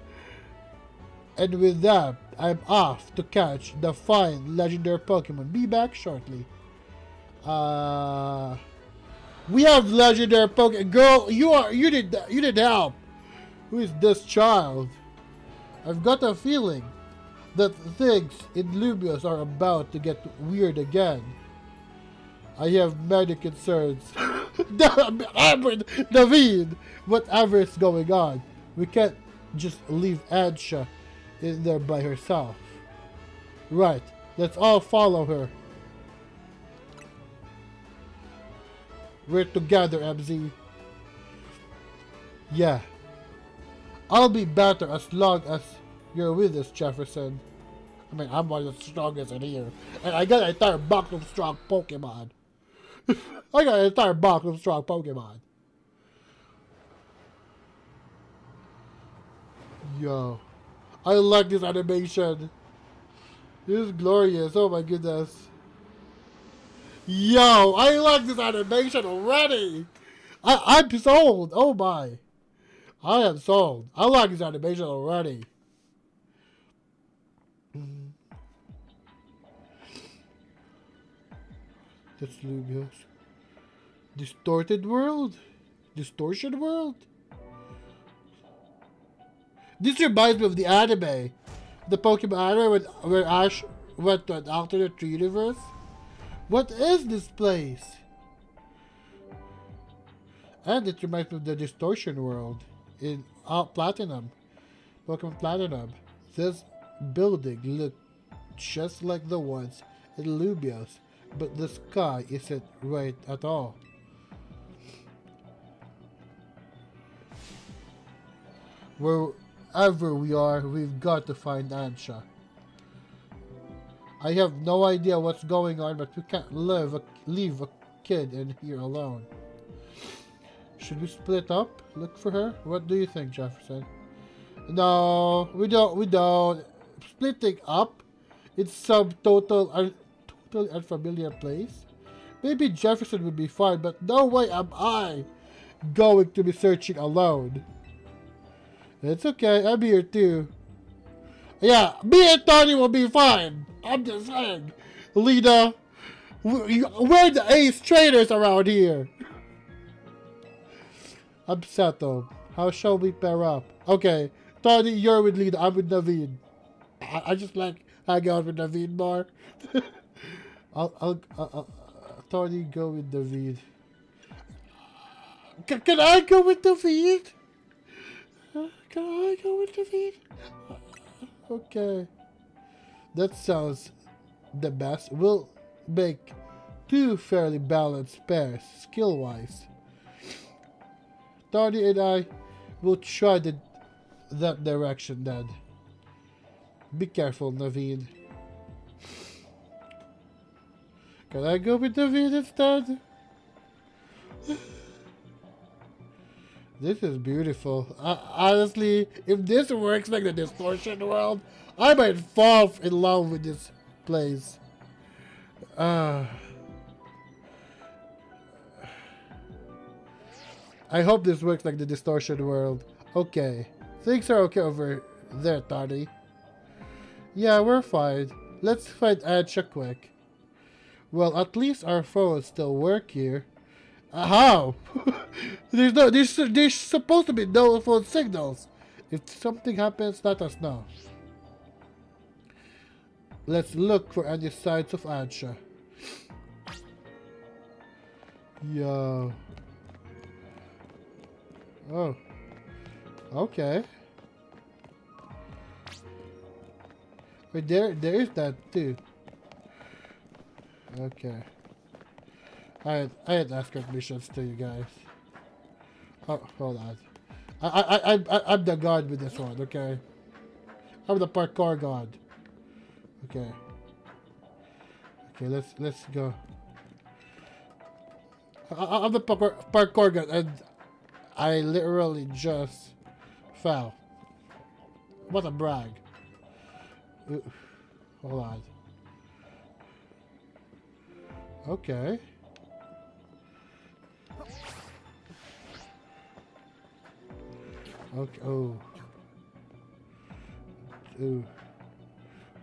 And with that, I'm off to catch the fine legendary Pokemon. Be back shortly. We have legendary Pokemon. Girl, you did help. Who is this child? I've got a feeling that things in Lumios are about to get weird again. I have many concerns. David, whatever is going on, we can't just leave Ansha in there by herself. Right, let's all follow her. We're together, MZ. Yeah. I'll be better as long as you're with us, Jefferson. I mean, I'm one of the strongest in here. And I got an entire box of strong Pokemon. I got an entire box of strong Pokemon. Yo. I like this animation. This is glorious. Oh my goodness. Yo, I like this animation already. I'm sold. Oh my. I am sold. I like this animation already. That's Lumios. Distorted world? Distortion world? This reminds me of the anime. The Pokemon anime where Ash went to an alternate universe. What is this place? And it reminds me of the Distortion world in Platinum. Pokemon Platinum. This building looked just like the ones in Lumios, but the sky isn't right at all. Wherever we are, we've got to find Ansha. I have no idea what's going on, but we can't leave a kid in here alone. Should we split up? Look for her? What do you think, Jefferson? No, we don't. Splitting up? It's some totally unfamiliar place. Maybe Jefferson would be fine, but no way am I going to be searching alone. It's okay, I'm here too. Yeah, me and Tony will be fine. I'm just saying. Lita, we're the ace traders around here. I'm settled. How shall we pair up? Okay, Tony, you're with Lita. I'm with Naveen. I just like hanging out with Naveen more. I'll Tony go with Naveen. Can I go with Naveen? Can I go with Naveen? Okay. That sounds the best. We'll make 2 fairly balanced pairs, skill-wise. Tony and I will try that direction then. Be careful, Naveen. Can I go with Naveen instead? This is beautiful. Honestly, if this works like the distortion world, I might fall in love with this place. I hope this works like the distortion world. Okay. Things are okay over there, Tani. Yeah, we're fine. Let's find Ansha quick. Well, at least our phones still work here. How? There's supposed to be no phone signals. If something happens, let us know. Let's look for any signs of Ansha. Yo. Oh. Okay. Wait, there is that too. Okay. I had escort missions to you guys. Oh, hold on. I'm the god with this one, okay? I'm the parkour god. Okay. Okay, let's go. I'm the parkour god, and I literally just fell. What a brag. Hold on. Okay. Okay. Oh. Ooh.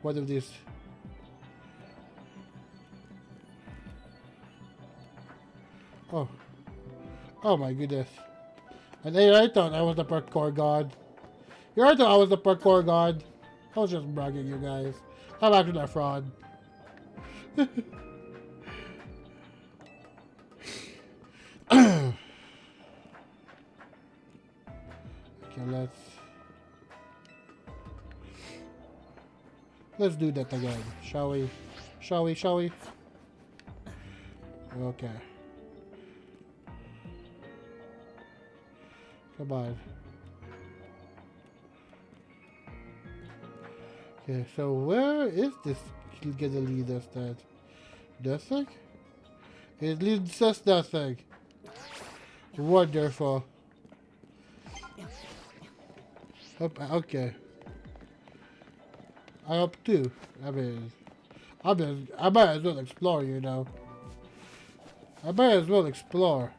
What of this? Oh. Oh my goodness. And I thought I was the parkour god. You already thought I was the parkour god. I was just bragging, you guys. I'm actually a fraud. Okay, let's do that again, shall we? Shall we? Okay. Come on. Okay, so where is this gonna lead us then? Nothing? It leads us nothing. Wonderful. Okay. I up too. I mean, I might as well explore, you know. I might as well explore.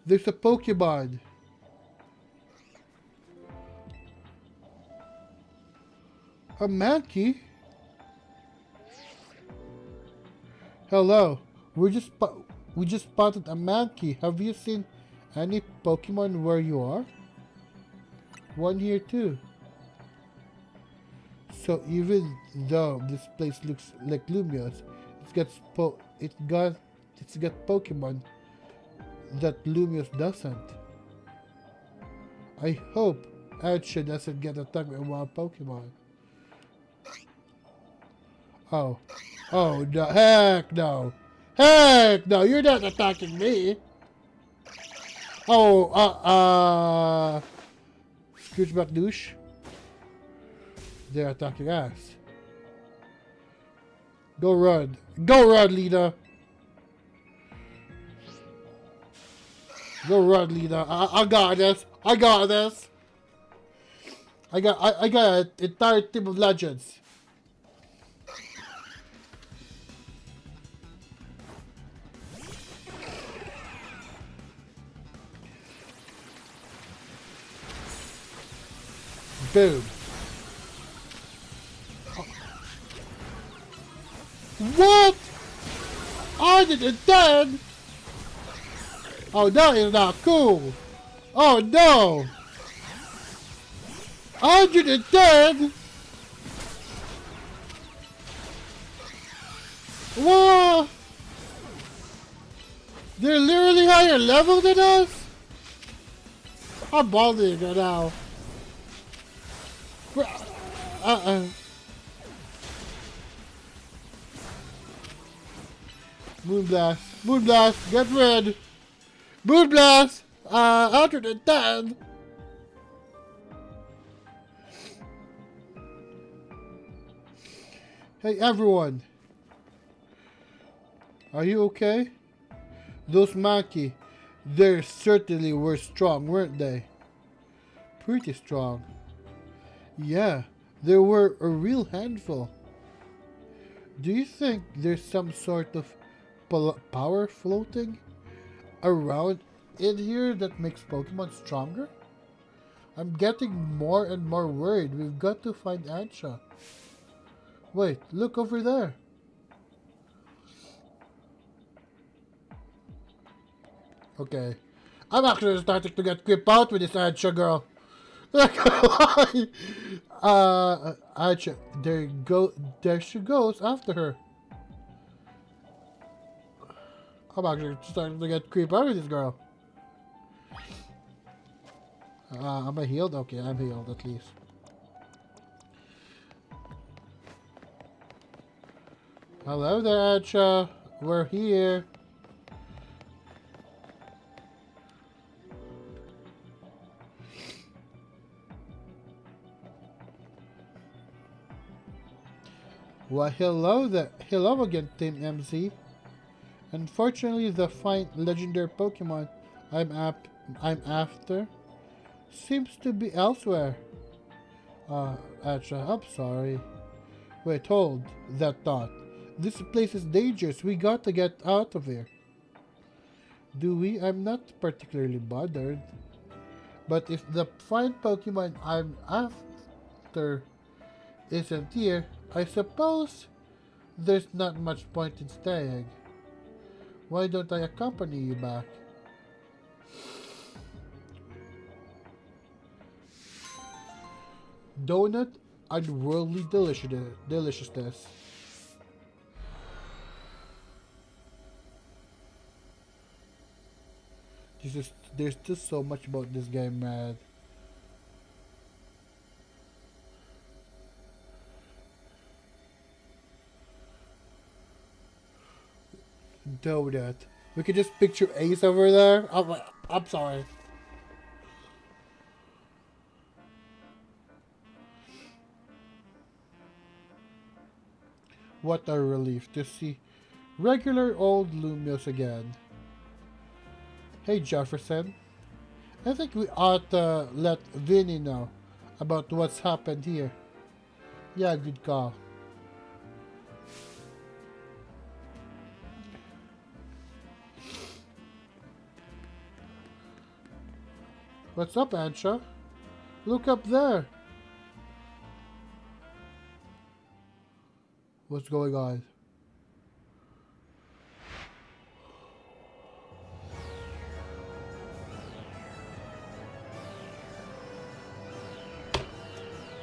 There's a Pokemon. A Mankey? Hello. We just spotted a Mankey. Have you seen any Pokemon where you are? One here too. So even though this place looks like Lumios, it's got Pokemon that Lumios doesn't. I hope Adsha doesn't get attacked by a wild Pokemon. Oh. Oh, no. Heck no. Heck no. You're not attacking me. Oh, Scroogeback douche. They're attacking us. Go run. Go run, Lina. Go run, Lina. I got this. I got this. I got an entire team of legends. Boom. What? I didn't dead. Oh, that is not cool. Oh no. I didn't dead. Whoa! They're literally higher level than us? I'm balding right now. Moonblast. Moonblast. Get rid. Moonblast. Alternate 10. Hey everyone. Are you okay? Those monkey, they certainly were strong, weren't they? Pretty strong. Yeah, they were a real handful. Do you think there's some sort of power floating around in here that makes Pokemon stronger? I'm getting more and more worried. We've got to find Ansha. Wait, look over there. Okay. I'm actually starting to get creeped out with this Ansha girl. Ansha, there she goes after her. I'm actually starting to get creeped out with this girl. Am I healed? Okay, I'm healed at least. Hello there, Ansha. We're here. Why, hello there. Hello again, Team MZ. Unfortunately, the fine legendary Pokemon I'm after seems to be elsewhere. Ansha, I'm sorry. Wait, hold that thought. This place is dangerous. We got to get out of here. Do we? I'm not particularly bothered. But if the fine Pokemon I'm after isn't here, I suppose there's not much point in staying. Why don't I accompany you back? Donut unworldly deliciousness. There's just so much about this game, man. Donut. We could just picture Ace over there. I'm sorry. What a relief to see regular old Lumios again. Hey Jefferson, I think we ought to let Vinny know about what's happened here. Yeah, good call. What's up, Ansha? Look up there. What's going on?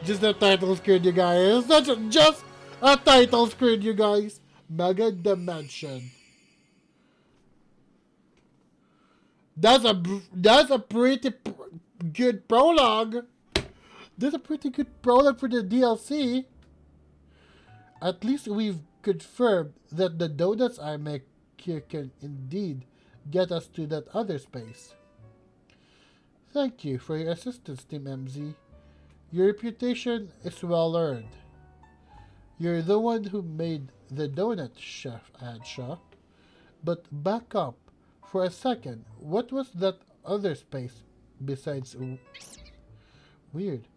Just a title screen, you guys. That's just a title screen, you guys. Mega Dimension. That's a pretty good prologue. That's a pretty good prologue for the DLC. At least we've confirmed that the donuts I make here can indeed get us to that other space. Thank you for your assistance, Team MZ. Your reputation is well earned. You're the one who made the donut, Chef Ansha. But back up for a second. What was that other space besides weird?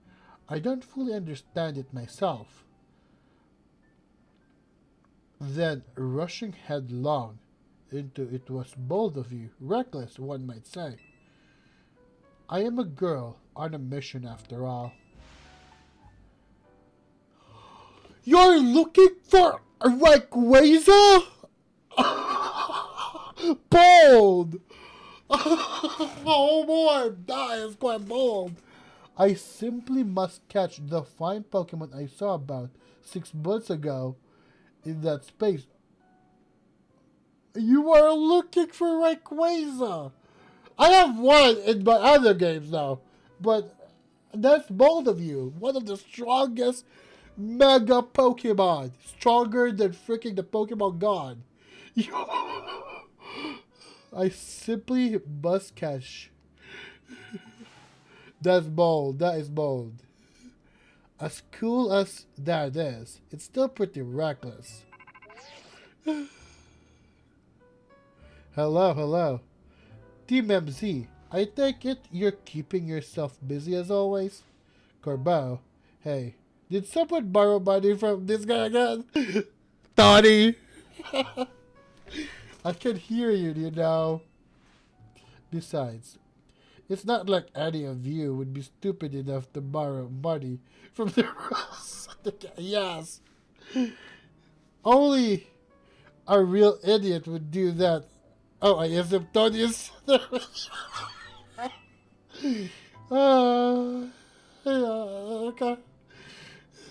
I don't fully understand it myself. Then rushing headlong into it was bold of you, reckless, one might say. I am a girl on a mission after all. You're looking for a Rayquaza? Bold! Oh boy, that is quite bold. I simply must catch the fine Pokemon I saw about 6 months ago in that space You are looking for Rayquaza. I have one in my other games now, but that's both of you. One of the strongest Mega Pokemon, stronger than freaking the Pokemon God. I simply must catch. That's bold. That is bold. As cool as that is, it's still pretty reckless. Hello, hello. Team MZ, I take it you're keeping yourself busy as always? Corbao, hey, did someone borrow money from this guy again? Tony! I can hear you, you know. Besides, it's not like any of you would be stupid enough to borrow money from the rest of the guy. Yes. Only a real idiot would do that. Oh, I assume Tony is. uh, yeah, okay.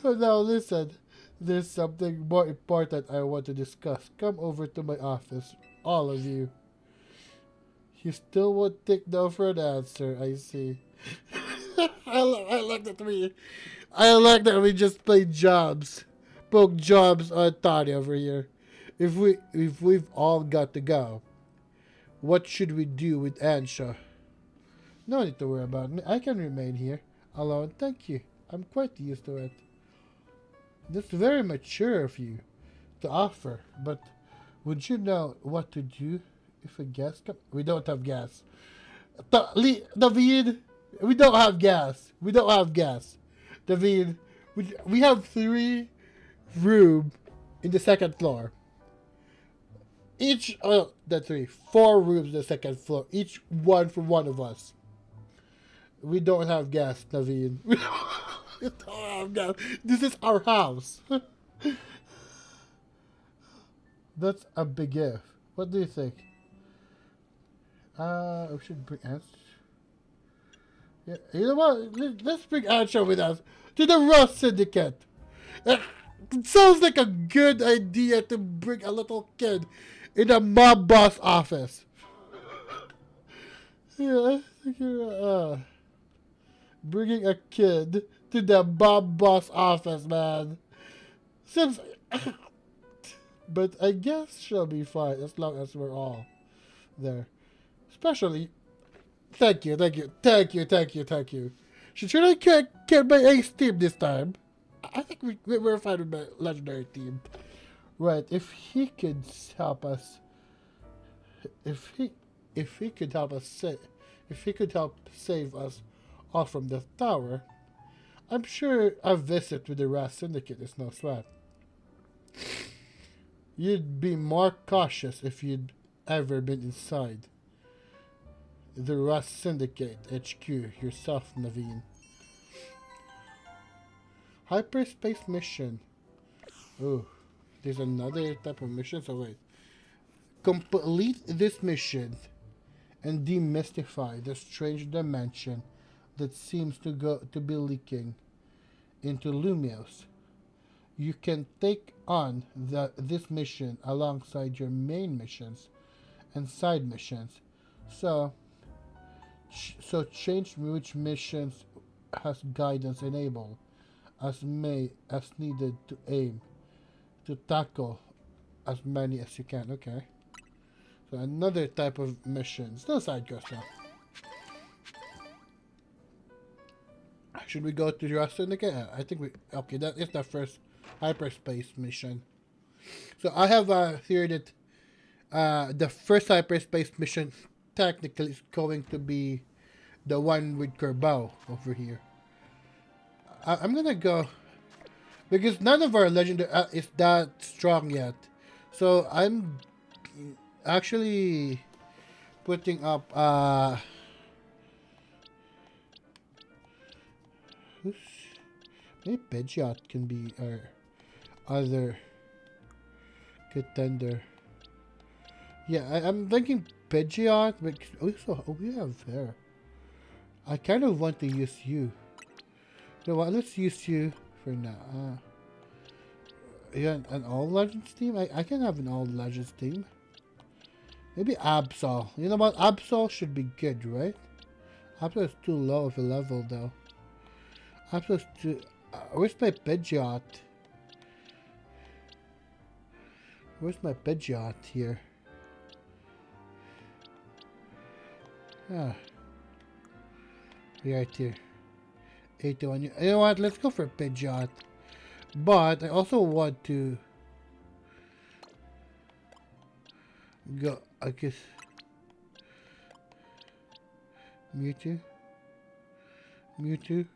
Now listen, there's something more important I want to discuss. Come over to my office, all of you. You still won't take no for an answer, I see. I like that we just play jobs. Poke jobs on Tony over here. If we've all got to go, what should we do with Ansha? No need to worry about me. I can remain here alone. Thank you. I'm quite used to it. That's very mature of you to offer, but would you know what to do if a gas comes? We don't have gas. David, we don't have gas. We don't have gas. David, we have 3 rooms in the second floor. Each, oh, the 3, 4 rooms in the second floor. Each one for one of us. We don't have gas, David. We don't have gas. This is our house. That's a big if. What do you think? We should bring Ants. Yeah, you know what? Let's bring Ansha with us to the Rust Syndicate. It sounds like a good idea to bring a little kid in a mob boss office. Yeah, I think you're bringing a kid to the mob boss office, man. Seems, but I guess she'll be fine as long as we're all there. Especially, thank you. Should I get my ace team this time? I think we're fine with my legendary team. Right, if he could help us, if he could help us if he could help save us all from the tower, I'm sure a visit with the Rat Syndicate is no sweat. You'd be more cautious if you'd ever been inside the Rust Syndicate HQ yourself, Naveen. Hyperspace mission. Oh, there's another type of mission. So wait. Complete this mission and demystify the strange dimension that seems to be leaking into Lumios. You can take on this mission alongside your main missions and side missions. So change which missions has guidance enabled as needed to aim to tackle as many as you can. Okay. So another type of mission. Still side quest now. Should we go to the Rust Syndicate? I think we... Okay, that is the first hyperspace mission. So I have a theory that the first hyperspace mission technically is going to be the one with Kerbao over here. I'm gonna go... Because none of our legendary is that strong yet. So I'm actually putting up maybe Pidgeot can be our other contender. Yeah, I'm thinking Pidgeot, but also we have there. I kind of want to use you. So what? Let's use you for now. Yeah, an all legends team. I can have an all legends team. Maybe Absol. You know what? Absol should be good, right? Absol is too low of a level, though. Absol is too... where's my Pidgeot? Where's my Pidgeot here? Ah. Right here. 81. You know what? Let's go for Pidgeot. But I also want to... go... I guess... Mewtwo. Mewtwo.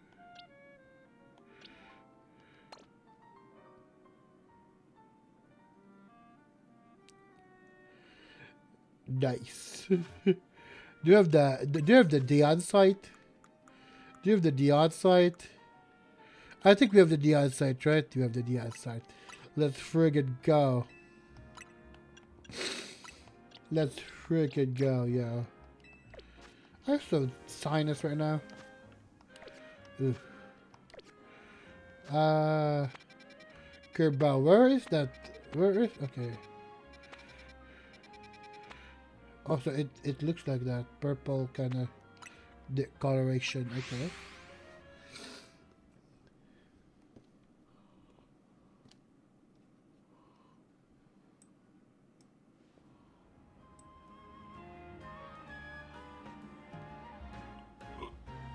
Nice. Do you have the Dion site? Do you have the Dion site? I think we have the Dion site, right? We have the Dion site. Let's friggin' go. Let's friggin' go, yo. I have some sinus right now. Ooh. Kerbal, where is that? Where is... okay. Also, it looks like that. Purple kind of coloration. Okay.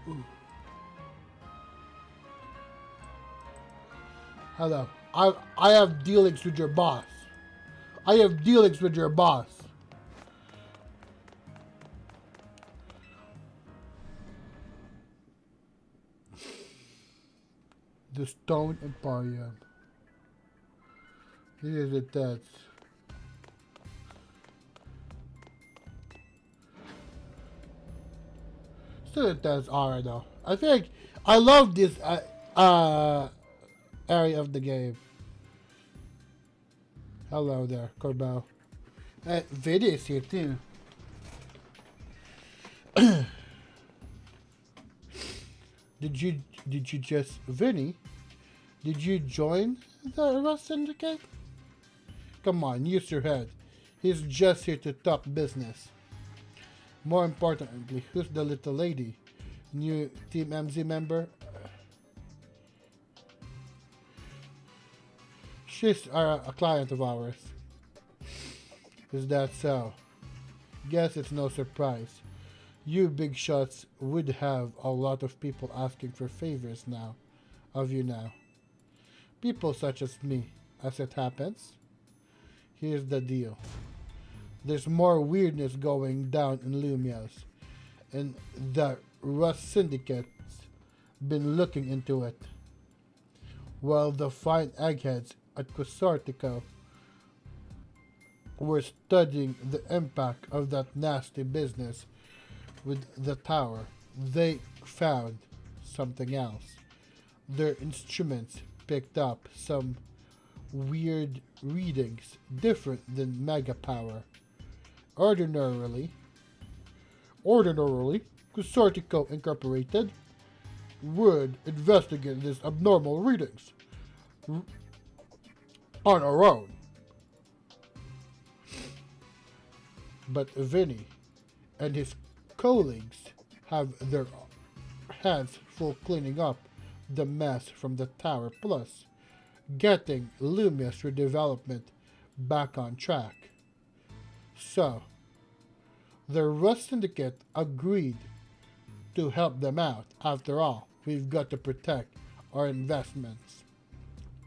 Ooh. Hello. I have dealings with your boss. I have dealings with your boss. The Stone Emporium. This is it. That's still it does aura though. I think I love this area of the game. Hello there, Corbell. Vidi is here too. Did you just Vinny? Did you join the Rust Syndicate? Come on, use your head. He's just here to talk business. More importantly, who's the little lady? New Team MZ member? She's a client of ours. Is that so? Guess it's no surprise. You big shots would have a lot of people asking for favors now, of you now. People such as me, as it happens. Here's the deal. There's more weirdness going down in Lumios, and the Rust Syndicate's been looking into it. While the fine eggheads at Cosortico were studying the impact of that nasty business with the tower, they found something else. Their instruments picked up some weird readings different than mega power. Ordinarily, Consortico Incorporated would investigate these abnormal readings on our own. But Vinny and his colleagues have their hands full cleaning up the mess from the tower, plus getting Lumia's redevelopment back on track. So, the Rust Syndicate agreed to help them out. After all, we've got to protect our investments.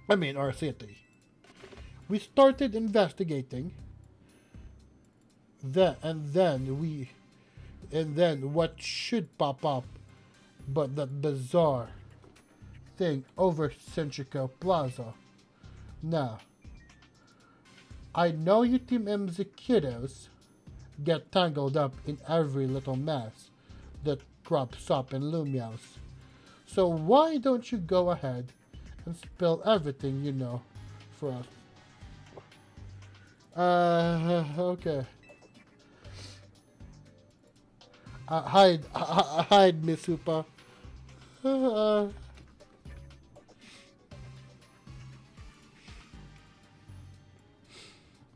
Our city. We started investigating. And then what should pop up but that bizarre thing over Centrico Plaza. Now, I know you Team MZ kiddos get tangled up in every little mess that crops up in Lumios. So why don't you go ahead and spill everything you know for us? Okay. Hide, Miss Hoopa.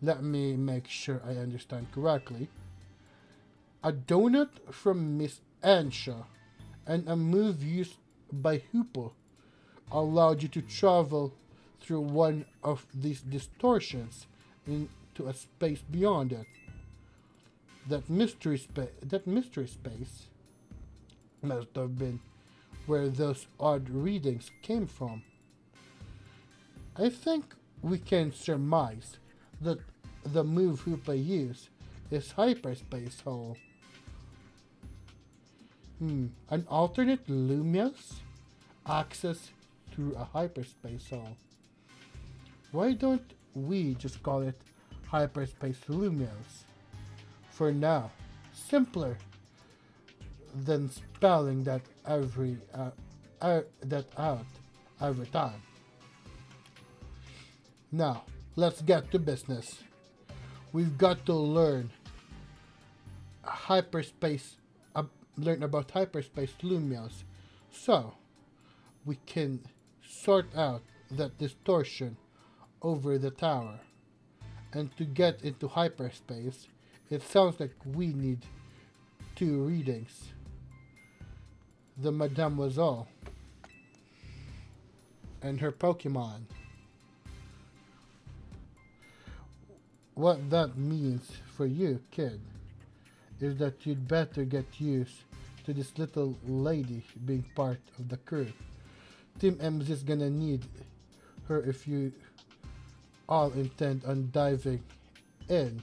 Let me make sure I understand correctly. A donut from Miss Ansha and a move used by Hoopo allowed you to travel through one of these distortions into a space beyond it. That mystery space must have been where those odd readings came from. I think we can surmise that the move Hoopa used is hyperspace hole. An alternate Lumios access through a hyperspace hole. Why don't we just call it hyperspace Lumios? For now, simpler than spelling that out every time. Now, let's get to business. We've got to hyperspace, learn about hyperspace Lumios, so we can sort out that distortion over the tower. And to get into hyperspace, it sounds like we need two readings. The Mademoiselle and her Pokemon. What that means for you, kid, is that you'd better get used to this little lady being part of the crew. Team MZ is gonna need her if you all intend on diving in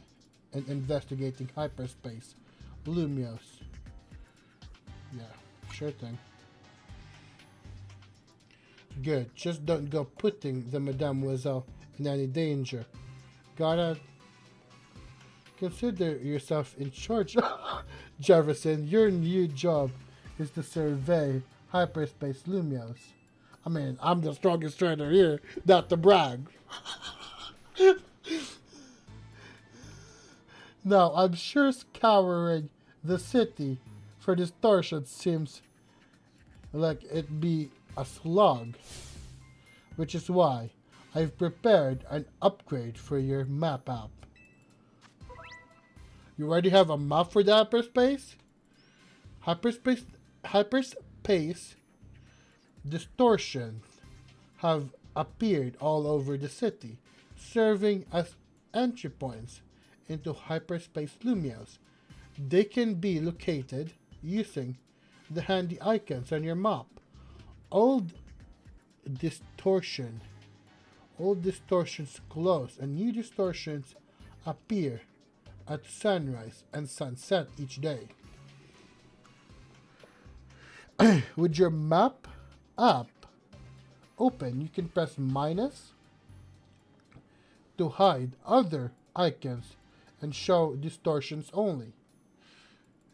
and investigating hyperspace. Lumios. Yeah, sure thing. Good, just don't go putting the Mademoiselle in any danger. Got it? Consider yourself in charge, Jefferson. Your new job is to survey hyperspace Lumios. I mean, I'm the strongest trainer here, not to brag. Now, I'm sure scouring the city for distortion seems like it'd be a slog, which is why I've prepared an upgrade for your map app. You already have a map for the hyperspace? Hyperspace distortions have appeared all over the city, serving as entry points into hyperspace Lumios. They can be located using the handy icons on your map. Old distortion. Old distortions close and new distortions appear at sunrise and sunset each day. With your map app open, you can press minus to hide other icons and show distortions only.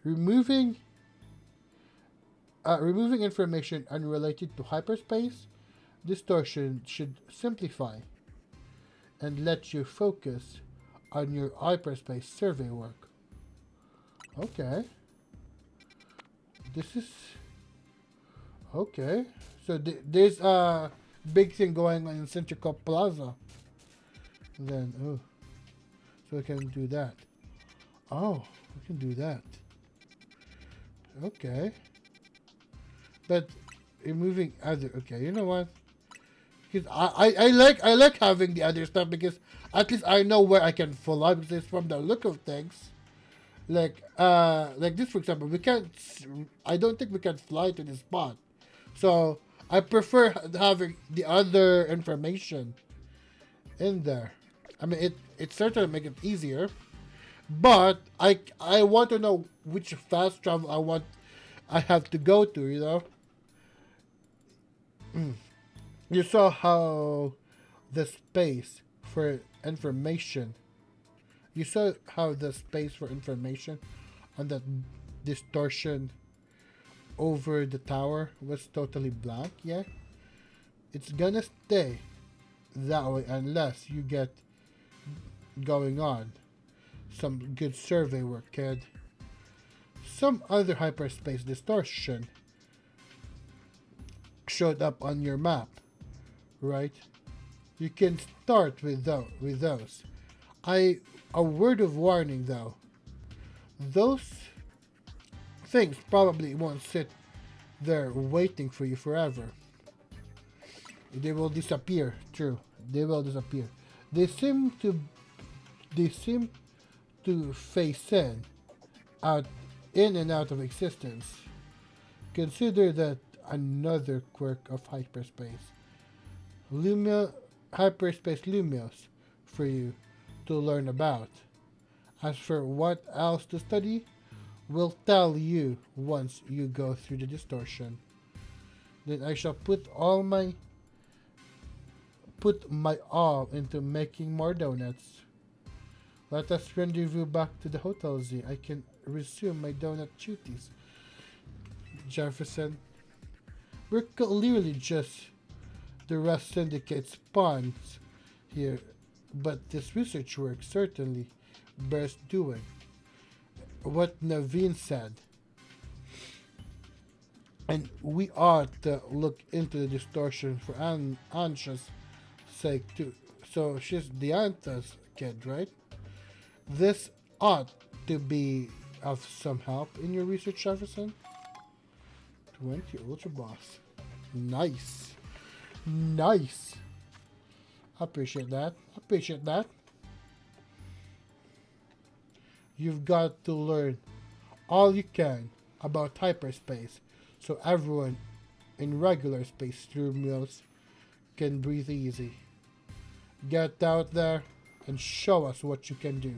Removing information unrelated to hyperspace distortion should simplify and let you focus on your hyperspace survey work. Okay. This is okay. So there's a big thing going on in Centrical Plaza. Then so we can do that. Oh, we can do that. Okay. But removing other. Okay, you know what? Because I like having the other stuff because at least I know where I can fly because from the look of things. Like this for example, we can't. I don't think we can fly to this spot, so I prefer having the other information in there. I mean, it certainly make it easier, but I want to know which fast travel I have to go to. You know. You saw how the space for information. You saw how the space for information on that distortion over the tower was totally blank, yeah? It's gonna stay that way unless you get going on some good survey work, kid. Some other hyperspace distortion showed up on your map, right? You can start with those. A word of warning though. Those things probably won't sit there waiting for you forever. They will disappear. True, they will disappear. They seem to phase out in and out of existence. Consider that another quirk of hyperspace. Hyperspace lumios for you to learn about. As for what else to study, we'll tell you once you go through the distortion. Then I shall put my all into making more donuts. Let us rendezvous back to the Hotel Z. I can resume my donut duties. Jefferson, we're clearly just the Rust Syndicate spawns here, but this research work certainly bears doing. What Naveen said. And we ought to look into the distortion for Ansha's sake too. So she's Deanta's kid, right? This ought to be of some help in your research, Jefferson. 20 Ultra Boss. Nice. Nice. Appreciate that. Appreciate that. You've got to learn all you can about hyperspace so everyone in regular space through meals can breathe easy. Get out there and show us what you can do.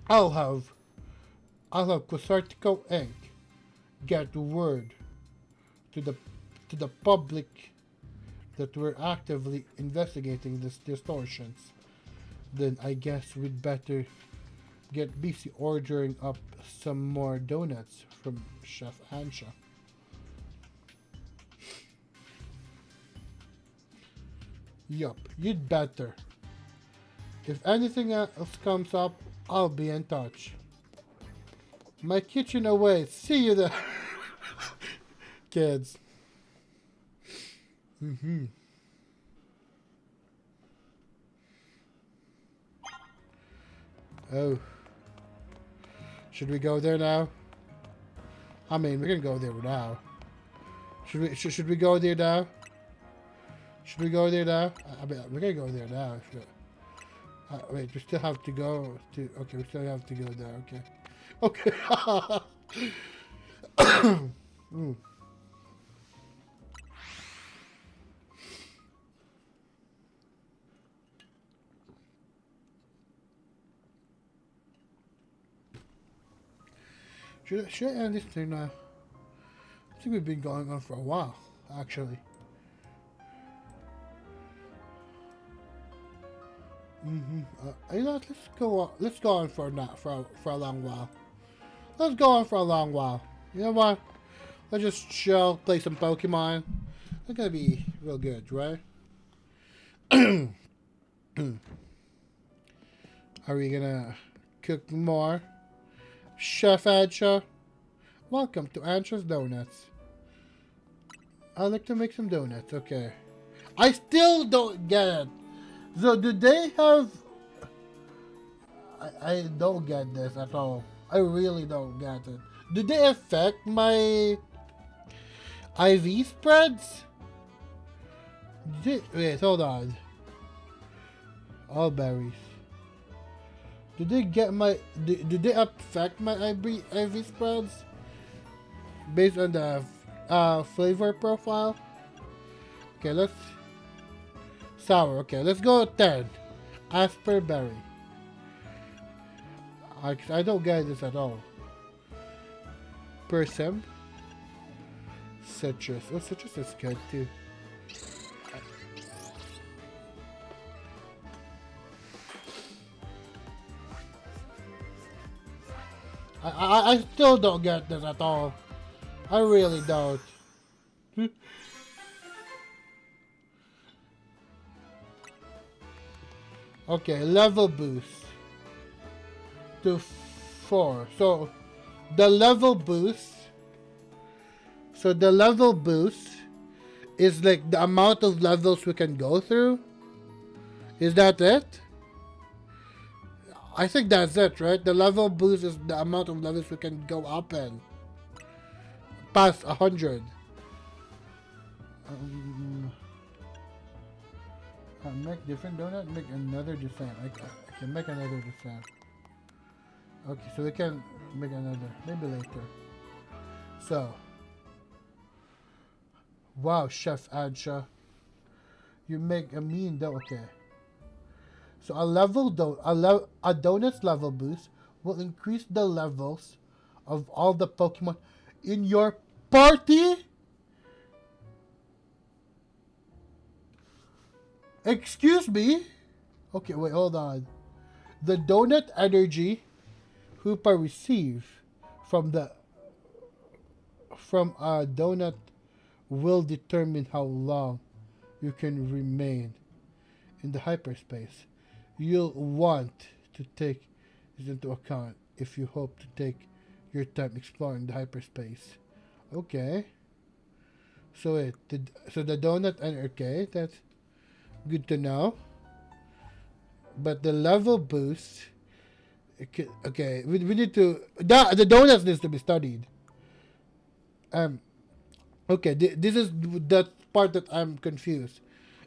I'll have Quasartico Inc. get word to the public that we're actively investigating these distortions. Then I guess we'd better get busy ordering up some more donuts from Chef Ansha. Yup, you'd better. If anything else comes up, I'll be in touch. My kitchen awaits. See you there. Kids. Oh. Should we go there now? I mean, we can go there now. Should we go there now? Should we go there now? I mean, we're gonna go there now. Wait, we still have to go to... Okay, we still have to go there. Okay. Okay. Should I end this thing now? I think we've been going on for a while, actually. You know what, let's go on for a long while. Let's go on for a long while. You know what? Let's just chill, play some Pokemon. It's gonna be real good, right? Are we gonna cook more? Chef Ansha, welcome to Ansha's Donuts. I'd like to make some donuts, okay. I still don't get it. So do they have... I don't get this at all. I really don't get it. Do they affect my IV spreads? Wait, hold on. All berries. Do they get my... Do they affect my IV spreads? Based on the flavor profile? Okay, let's... Sour, okay, let's go 10. Asper berry. I don't get this at all. Persim. Citrus. Oh, citrus is good too. I still don't get this at all. I really don't. Okay, level boost to 4. So the level boost is like the amount of levels we can go through. Is that it? I think that's it, right? The level boost is the amount of levels we can go up in. Past 100. Make different donut, make another design. I can make another design. Okay, so we can make another, maybe later. So, wow, Chef Adsha, you make a mean dough. Okay, so a donut's level boost will increase the levels of all the Pokemon in your party. Excuse me. Okay, wait, hold on. The donut energy Hoopa receive from a donut will determine how long you can remain in the hyperspace. You'll want to take this into account if you hope to take your time exploring the hyperspace. Okay. So the donut and okay, that's good to know. But the level boost, okay, we need to the donuts needs to be studied. Okay, this is the part that I'm confused.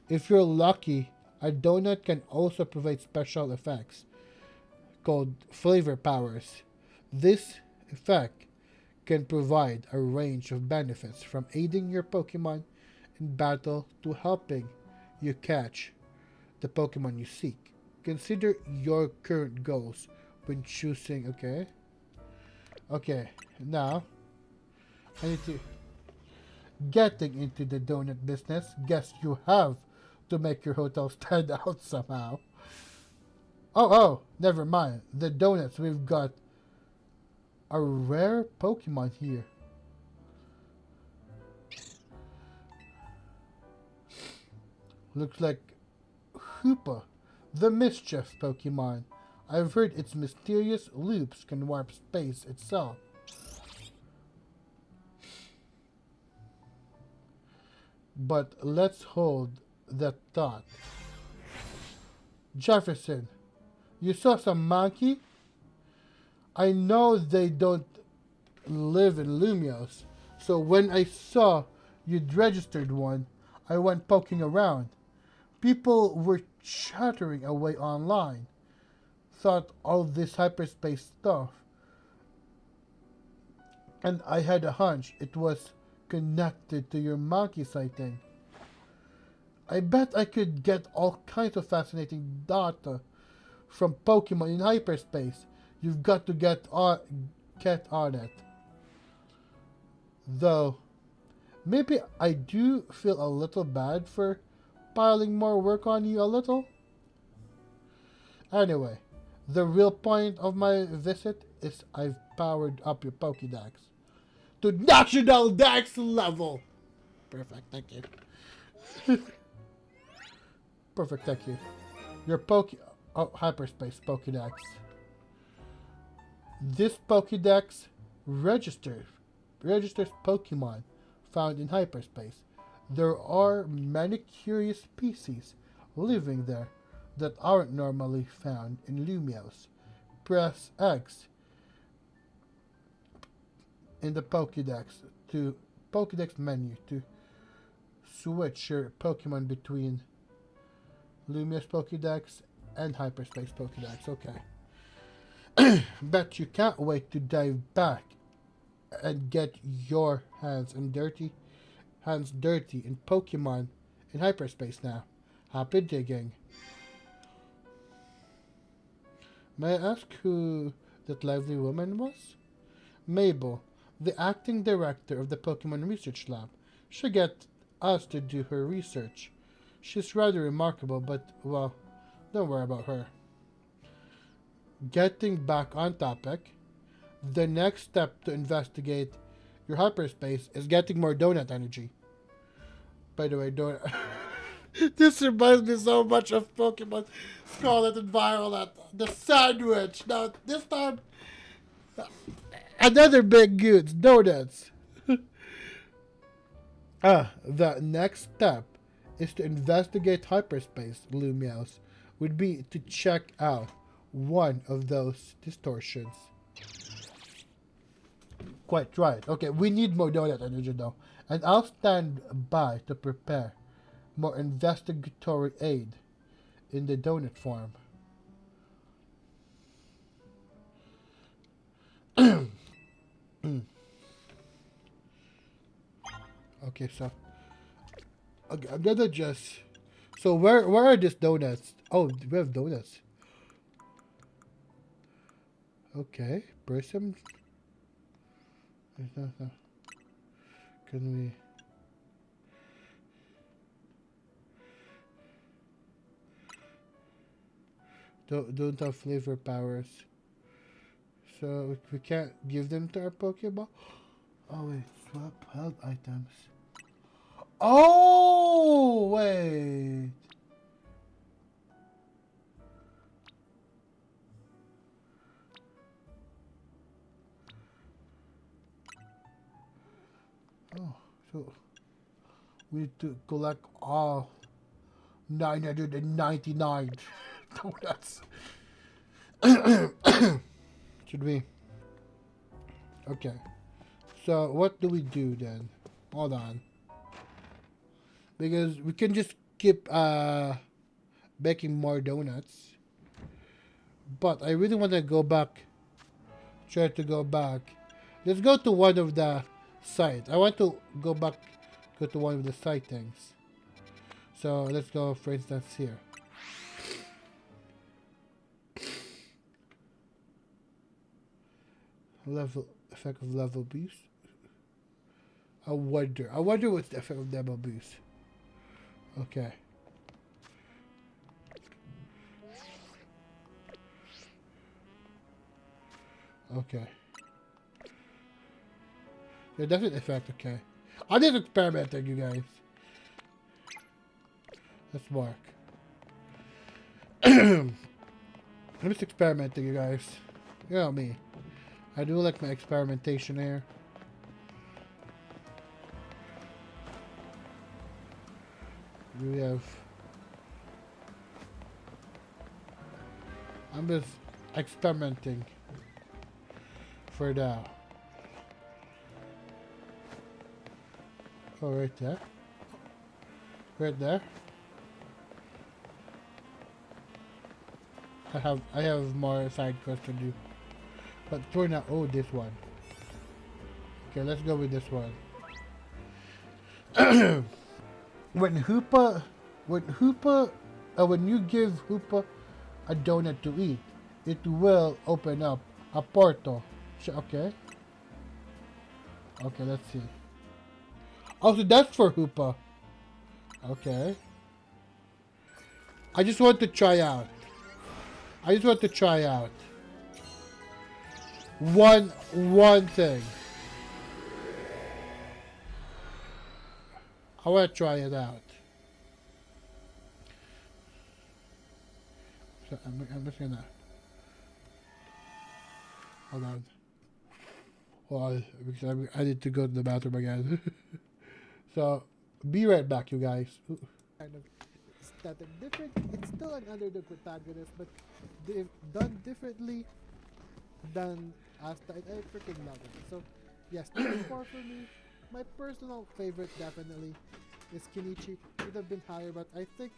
If you're lucky, a donut can also provide special effects called flavor powers. This effect can provide a range of benefits from aiding your Pokemon in battle to helping you catch the Pokemon you seek. Consider your current goals when choosing. Okay, now I need to getting into the donut business. Guess you have to make your hotel stand out somehow. Oh, never mind. The donuts, we've got a rare Pokemon here. Looks like Hoopa, the Mischief Pokemon. I've heard its mysterious loops can warp space itself. But let's hold that thought. Jefferson, you saw some monkey? I know they don't live in Lumios, so when I saw you'd registered one, I went poking around. People were chattering away online. Thought all this hyperspace stuff. And I had a hunch it was connected to your monkey sighting. I bet I could get all kinds of fascinating data from Pokemon in hyperspace. You've got to get on it. Though, maybe I do feel a little bad for piling more work on you a little. Anyway, the real point of my visit is I've powered up your Pokédex to National Dex level. Perfect, thank you. Perfect, thank you. Your hyperspace Pokédex. This Pokédex registers Pokemon found in hyperspace. There are many curious species living there that aren't normally found in Lumios. Press X in the Pokédex menu to switch your Pokemon between Lumios Pokédex and Hyperspace Pokédex. Okay. Bet you can't wait to dive back and get your hands dirty in Pokemon in hyperspace now. Happy digging. May I ask who that lively woman was? Mabel, the acting director of the Pokemon Research Lab. She get us to do her research. She's rather remarkable, but, well, don't worry about her. Getting back on topic, the next step to investigate your hyperspace is getting more donut energy. By the way, donut... This reminds me so much of Pokemon Scarlet and Violet. The sandwich. Now, this time, another big goods, donuts. The next step is to investigate hyperspace. Lumios would be to check out one of those distortions. Quite right. Okay, we need more donut energy though. And I'll stand by to prepare more investigatory aid in the donut form. Okay, so okay, I'm gonna just. So where are these donuts? Oh, we have donuts. Okay, Prism. Can we? Don't have flavor powers, so we can't give them to our Pokeball. Oh wait, swap health items. Oh wait. Oh, so we need to collect all 999 donuts. Should we? Okay. So what do we do then? Hold on. Because we can just keep baking more donuts. But I really want to go back. Try to go back. Let's go to one of the sites. I want to go back. Go to one of the site things. So let's go, for instance, here. Level effect of level boost. I wonder what's the effect of level boost. Okay. Okay. Yeah, that's an effect, okay. I did experimenting, you guys. Let's mark. I'm just experimenting, you guys. You know me. I do like my experimentation here. We have... I'm just experimenting for now. Oh, right there. Right there. I have more side quests to do. But for now, oh, this one. Okay, let's go with this one. when you give Hoopa a donut to eat, it will open up a portal. Okay. Okay, let's see. Oh, so that's for Hoopa. Okay. I just want to try out. One thing. I want to try it out. So I'm just gonna hold on. Well, because I need to go to the bathroom again. So be right back, you guys. Kind of static different. It's still an underdog protagonist, but they've done differently than Asta, and I freaking love it. So yes, number 4 for me. My personal favorite definitely is Kenichi. Could have been higher, but I think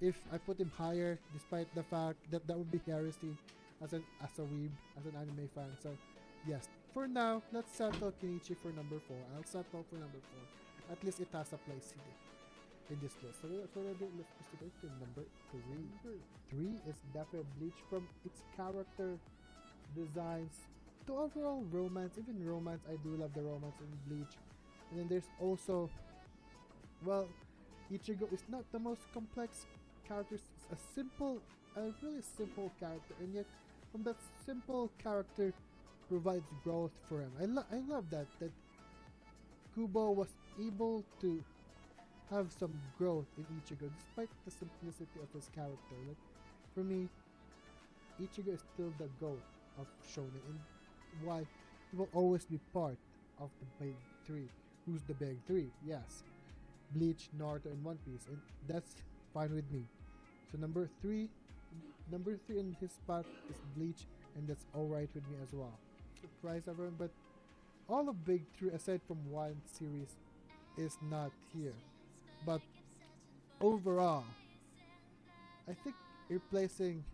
if I put him higher, despite the fact that that would be heresy as a weeb, as an anime fan. So yes, for now, let's settle Kenichi for number 4. I'll settle for number 4. At least it has a place here in this list. So let's proceed to number 3. Number 3 is definitely Bleach, from its character designs to overall romance. Even romance, I do love the romance in Bleach. And then there's also, well, Ichigo is not the most complex character. It's a really simple character, and yet from that simple character provides growth for him. I love that Kubo was able to have some growth in Ichigo despite the simplicity of his character. Like, for me, Ichigo is still the GOAT of shonen, and why he will always be part of the big 3. Who's the big 3? Yes, Bleach, Naruto, and One Piece, and that's fine with me. So number 3 Number 3 in his spot is Bleach, and that's alright with me as well. Surprise everyone, but all of Big 3 aside from one series is not here. But overall, I think replacing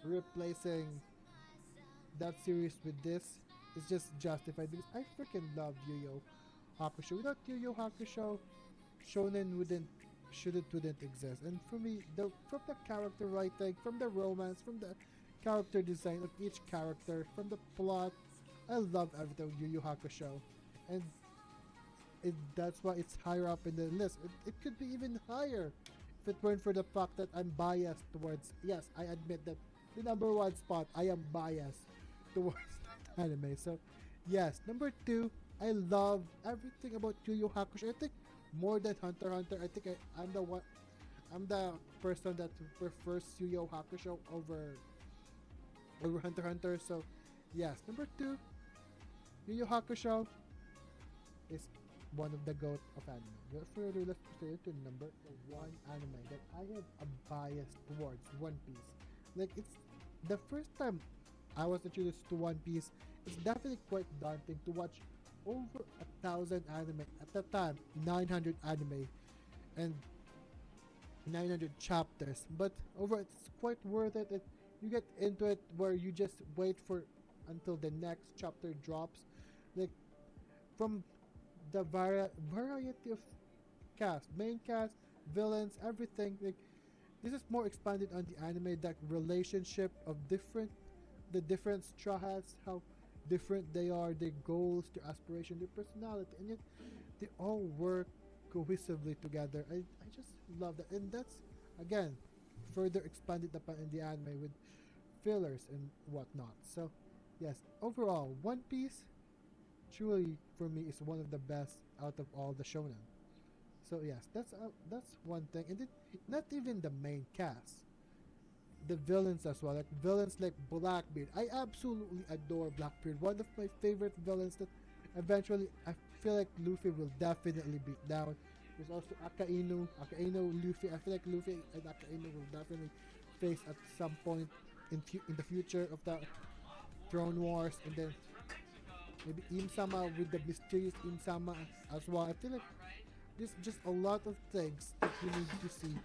replacing that series with this is just justified because I freaking love Yu Yu Hakusho. Without Yu Yu Hakusho, shonen wouldn't exist. And for me, from the character writing, from the romance, from the character design of each character, from the plot, I love everything Yu Yu Hakushow, and that's why it's higher up in the list. It could be even higher if it weren't for the fact that I'm biased towards. Yes, I admit that the number one spot I am biased towards that anime. So, yes, number two, I love everything about Yu Yu Hakusho. I think more than Hunter x Hunter. I think I'm the one. I'm the person that prefers Yu Yu Hakusho over Hunter x Hunter. So, yes, number two, Yu Yu Hakusho is one of the GOAT of anime. Without further, let's proceed to number one anime that I have a bias towards, One Piece. Like, it's the first time I was introduced to One Piece. It's definitely quite daunting to watch over 1,000 anime at the time, 900 anime and 900 chapters. But over it's quite worth it. You get into it where you just wait for until the next chapter drops. Like, from the variety of cast, main cast, villains, everything. Like, this is more expanded on the anime, that relationship of the different straw hats, how different they are, their goals, their aspiration, their personality, and yet they all work cohesively together. I just love that, and that's again further expanded upon in the anime with fillers and whatnot. So, yes, overall, One Piece truly for me is one of the best out of all the shonen. So yes, that's one thing, and then not even the main cast, the villains as well, like villains like Blackbeard. I absolutely adore Blackbeard. One of my favorite villains that eventually I feel like Luffy will definitely beat down. There's also Akainu, Luffy. I feel like Luffy and Akainu will definitely face at some point in the future of the Throne Wars, and then maybe Im-sama with the mysterious Im-sama as well. I feel like there's just a lot of things that you need to see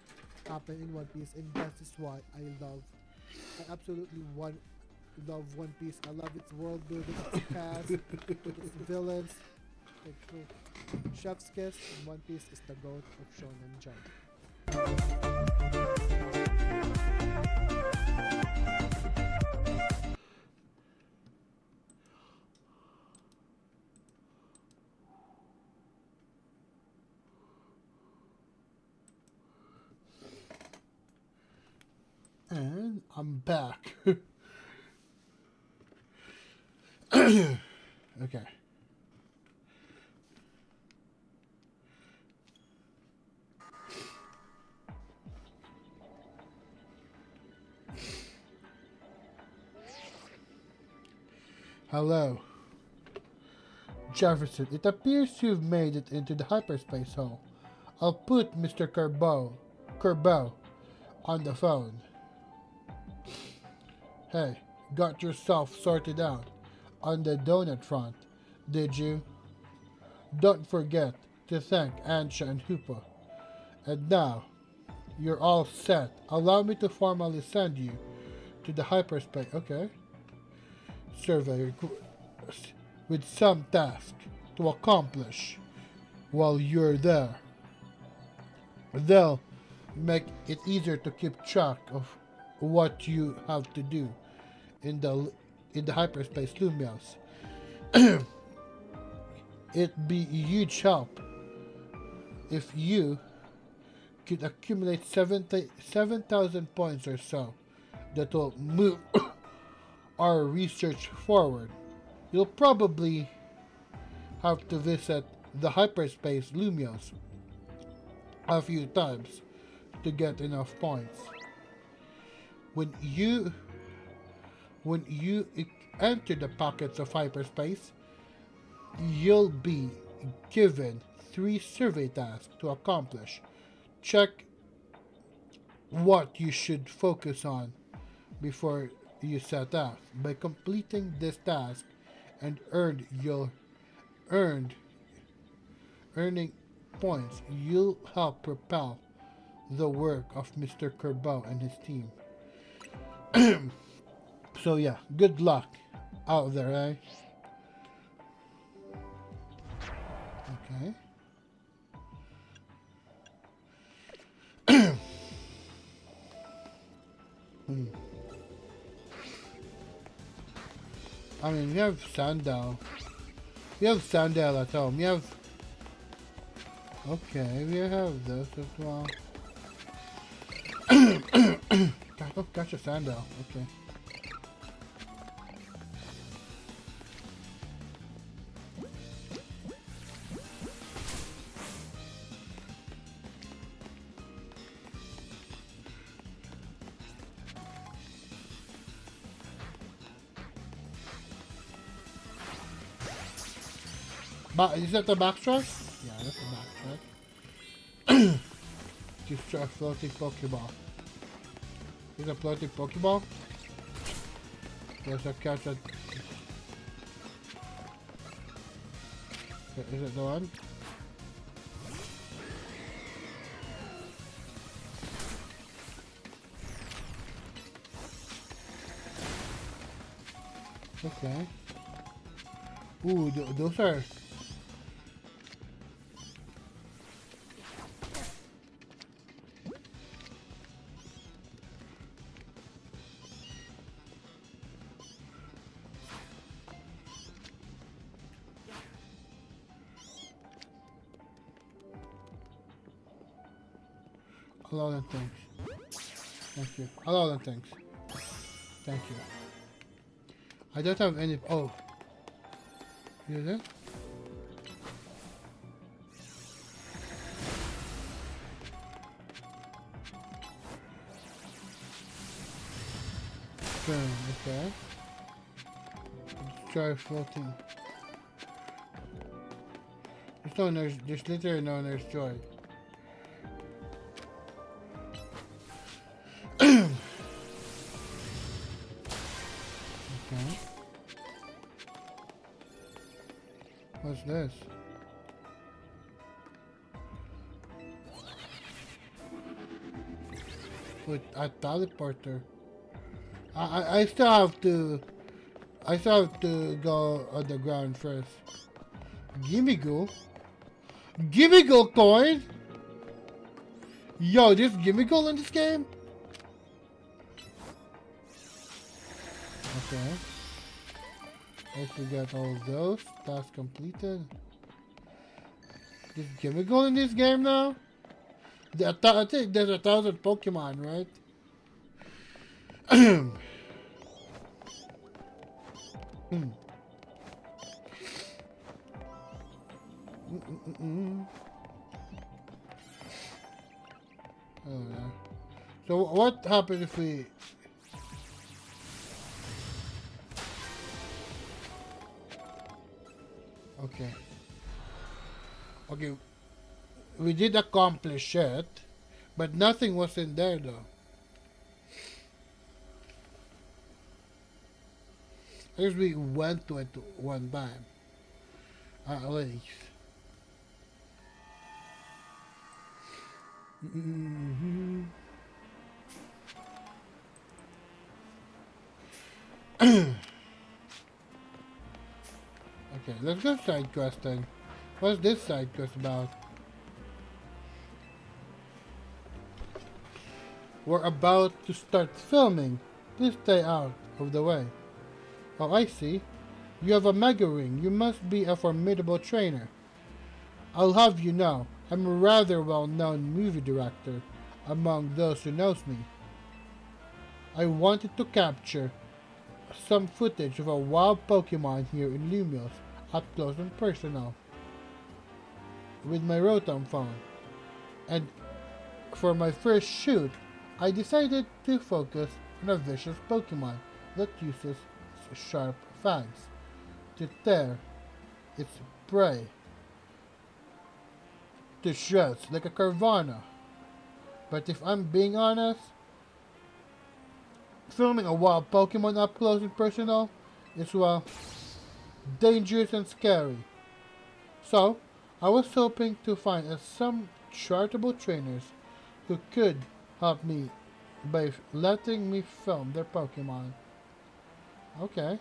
happen in One Piece, and that is why I absolutely love One Piece. I love its world building, its cast, its villains. Like, Chef's Kiss, and One Piece is the GOAT of Shonen Jump. And I'm back. Okay. Hello. Jefferson, it appears you've made it into the hyperspace hole. I'll put Mr. Kerbo on the phone. Hey, got yourself sorted out on the donut front, did you? Don't forget to thank Ansha and Hoopa. And now, you're all set. Allow me to formally send you to the hyperspace. Okay. Survey with some task to accomplish while you're there. They'll make it easier to keep track of what you have to do in the hyperspace Lumios. It'd be a huge help if you could accumulate 7,000 points or so that will move our research forward. You'll probably have to visit the hyperspace Lumios a few times to get enough points. When you enter the pockets of hyperspace, you'll be given 3 survey tasks to accomplish. Check what you should focus on before you set out. By completing this task and earned earning points, you'll help propel the work of Mr. Kerbo and his team. So yeah, good luck out there, eh? Okay. I mean, we have Sandal. We have Sandal at home. We have... Okay, we have this as well. Oh, gotcha, Sandal. Okay. Is that the backtrack? Yeah, that's the backtrack. Just try a floating Pokeball. Is a floating Pokeball? There's a catch it. Is it the one? Okay. Ooh, those are... a lot of things. Thank you. A lot of things. Thank you. I don't have any... Oh. Is it? Okay. Let's try floating. There's literally no nurse joy. Okay. What's this? With a teleporter. I still have to go on the ground first. Gimme go. Gimme go coin. Yo, there's gimme go in this game. Okay. Let's get all of those. Task completed. There's gimme go in this game now. I think there's 1,000 Pokemon, right? Oh, yeah. So what happens if we... Okay. Okay. We did accomplish it, but nothing was in there though. I guess we went to it one time. At least. Okay, let's go side quest then. What's this side quest about? We're about to start filming. Please stay out of the way. Oh, I see. You have a Mega Ring. You must be a formidable trainer. I'll have you know, I'm a rather well-known movie director among those who knows me. I wanted to capture some footage of a wild Pokemon here in Lumios, up close and personal, with my Rotom phone. And for my first shoot, I decided to focus on a vicious Pokemon that uses sharp fangs to tear its prey to shreds like a Carvana. But if I'm being honest, filming a wild Pokemon up close and personal is, well, dangerous and scary. So, I was hoping to find some charitable trainers who could help me by letting me film their Pokemon. Okay.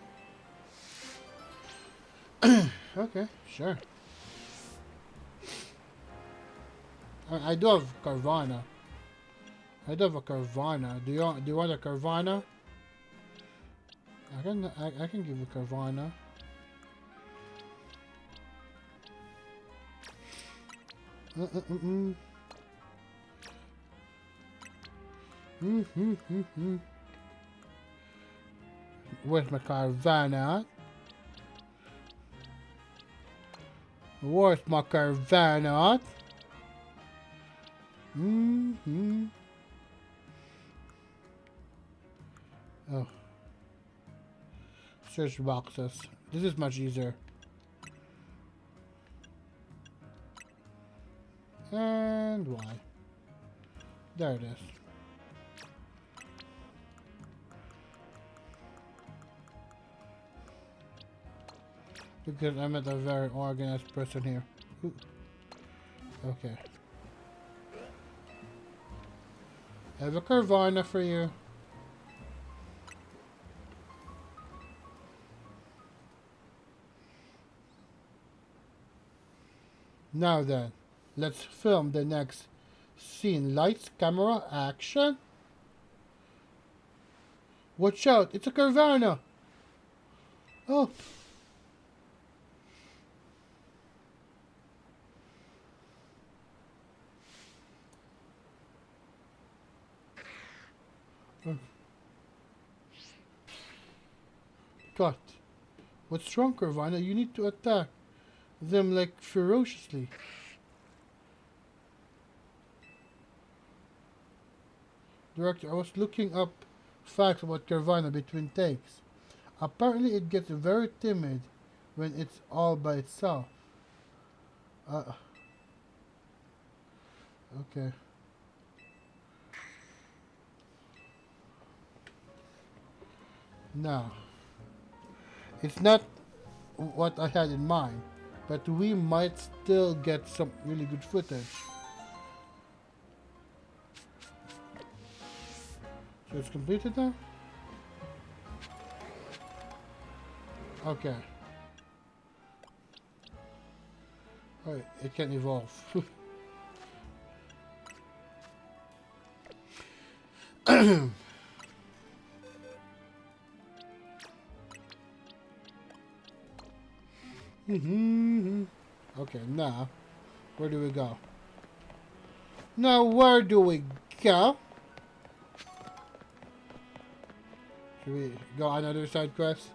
Okay, sure. I do have Carvana. I do have a Carvana. Do you want a Carvana? I can give you Carvana. Where's my Carvana? Where's my Carvana? Oh. Search boxes. This is much easier. And why? There it is. Because I'm not a very organized person here. Ooh. Okay. I have a Carvana for you. Now then, let's film the next scene. Lights, camera, action. Watch out, it's a Carvana. Oh. Cut. What's wrong, Carvana? You need to attack them like ferociously. Director, I was looking up facts about Carvana between takes. Apparently it gets very timid when it's all by itself. Okay. Now, it's not what I had in mind, but we might still get some really good footage. So it's completed now? Okay. Alright, it can evolve. Okay, now, where do we go? Now, where do we go? Should we go on another side quest?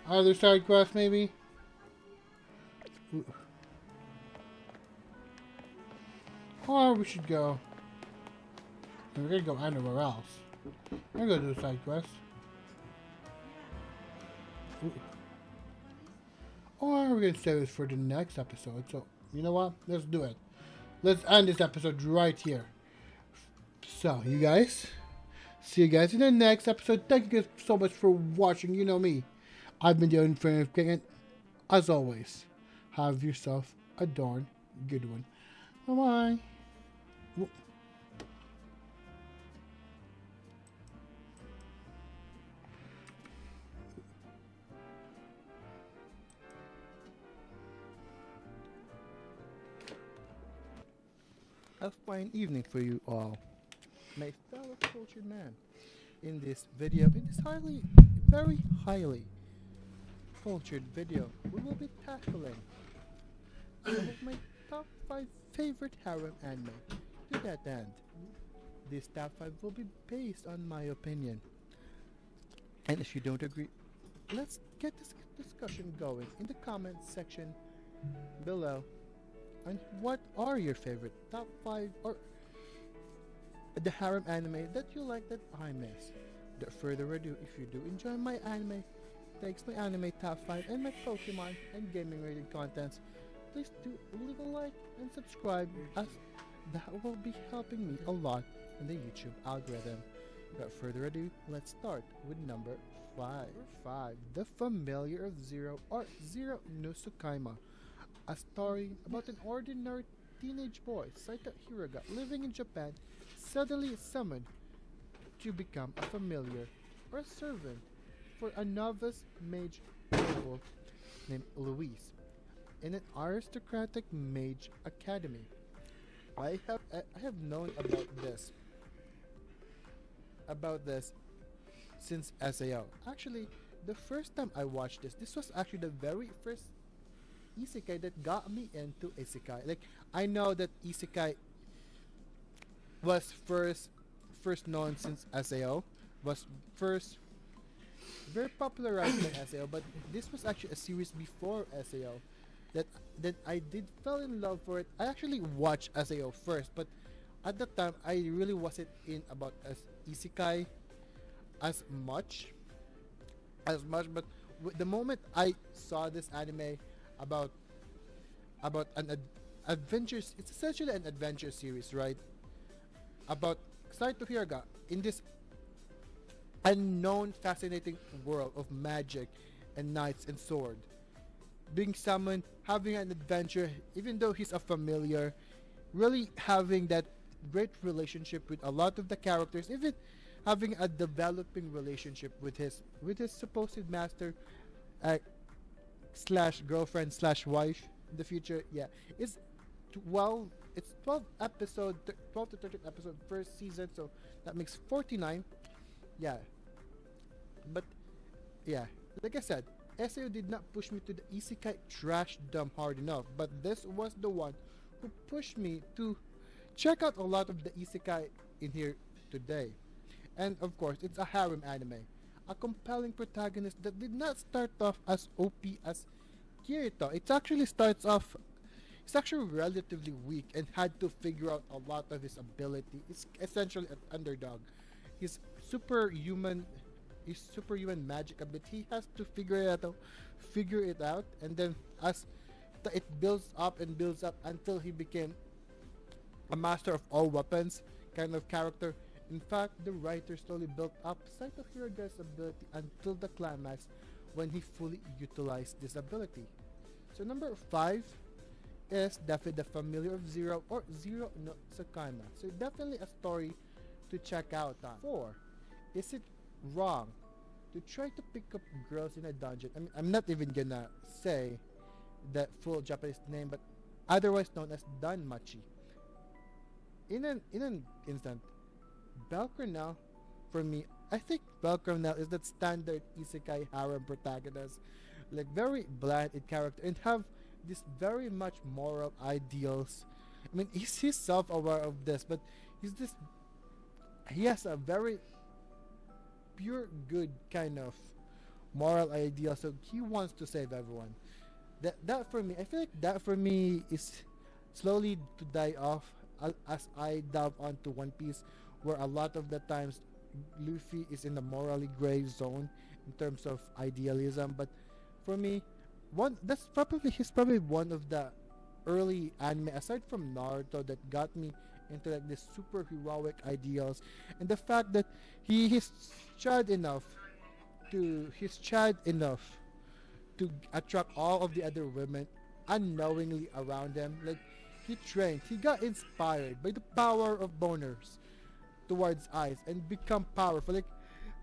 Other side quest, maybe? Ooh. Or we should go. We're gonna go anywhere else. We're gonna do a side quest. Ooh. Or we're gonna save it for the next episode. So, you know what? Let's do it. Let's end this episode right here. So, you guys, see you guys in the next episode. Thank you guys so much for watching. You know me. I've been TheInfernapeKing, and as always, have yourself a darn good one. Bye-bye. A fine evening for you all, my fellow cultured man. In this video, in this very highly cultured video, we will be tackling some of my top 5 favorite harem anime. To that end, this top 5 will be based on my opinion. And if you don't agree, let's get this discussion going in the comments section below. And what are your favorite top 5 or the harem anime that you like that I miss? Without further ado, if you do enjoy my anime takes, my anime top 5 and my Pokemon and gaming related contents, please do leave a like and subscribe as That will be helping me a lot in the YouTube algorithm. Without further ado, let's start with number 5. Number 5, The Familiar of Zero or Zero no Tsukaima, a story about an ordinary teenage boy, Saito Hiroga, living in Japan, suddenly summoned to become a familiar or a servant for a novice mage noble named Louise in an aristocratic mage academy. I have known about this since SAO. Actually, the first time I watched this was actually the very first isekai that got me into isekai. Like I know that isekai was first known since SAO, was first very popularized by SAO, but this was actually a series before SAO that I did fell in love for it. I actually watched SAO first, but at the time I really wasn't in about as isekai as much but the moment I saw this anime about an adventures, it's essentially an adventure series, right? About Saito Hiroga in this unknown fascinating world of magic and knights and sword, being summoned, having an adventure, even though he's a familiar, really having that great relationship with a lot of the characters, even having a developing relationship with his supposed master, uh, slash girlfriend slash wife in the future. Yeah, it's 12. It's 12 episode, 12 to 13 episode first season, so that makes 49. Yeah, but yeah, like I said, SAO did not push me to the isekai trash dump hard enough, but this was the one who pushed me to check out a lot of the isekai in here today. And of course, it's a harem anime, a compelling protagonist that did not start off as OP as Kirito. It's actually relatively weak and had to figure out a lot of his ability. It's essentially an underdog. His superhuman his superhuman magic ability, he has to figure it out, and then as it builds up until he became a master of all weapons kind of character. In fact, the writer slowly built up Saito Hiroga's ability until the climax when he fully utilized this ability. So number 5 is definitely The Familiar of Zero or Zero no Tsukaima. So definitely a story to check out on. 4. Is it wrong to try to pick up girls in a dungeon? I mean, I'm not even gonna say the full Japanese name, but otherwise known as Danmachi. In an instant, Belcornell, for me, I think Belcornell is that standard isekai harem protagonist, like very bland in character and have this very much moral ideals. I mean, he's self-aware of this, but he has a very pure good kind of moral ideal, so he wants to save everyone. That for me, I feel like that for me is slowly to die off as I delve onto One Piece, where a lot of the times Luffy is in the morally gray zone in terms of idealism. But for me, he's probably one of the early anime aside from Naruto that got me into like this super heroic ideals, and the fact that he's tried enough to attract all of the other women unknowingly around him. Like he got inspired by the power of boners towards eyes and become powerful. Like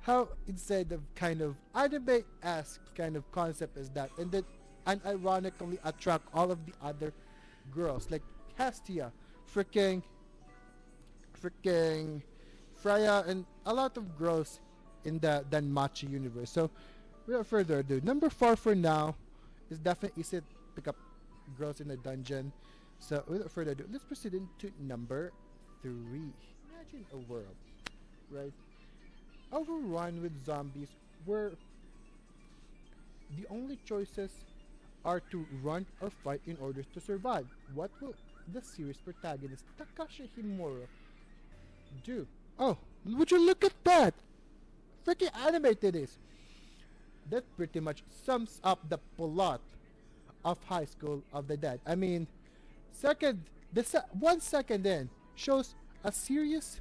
how inside of kind of anime-esque kind of concept is that, and then unironically attract all of the other girls like Hestia, freaking Freya, and a lot of girls in the Danmachi universe. So without further ado, number 4 for now is definitely easy to pick up girls in a dungeon. So without further ado, let's proceed into number 3. Imagine a world, right, overrun with zombies where the only choices are to run or fight in order to survive. What will the series protagonist Takashi Himuro do? Oh, would you look at that? Freaking animated is. That pretty much sums up the plot of High School of the Dead. I mean, second 1 second in shows a serious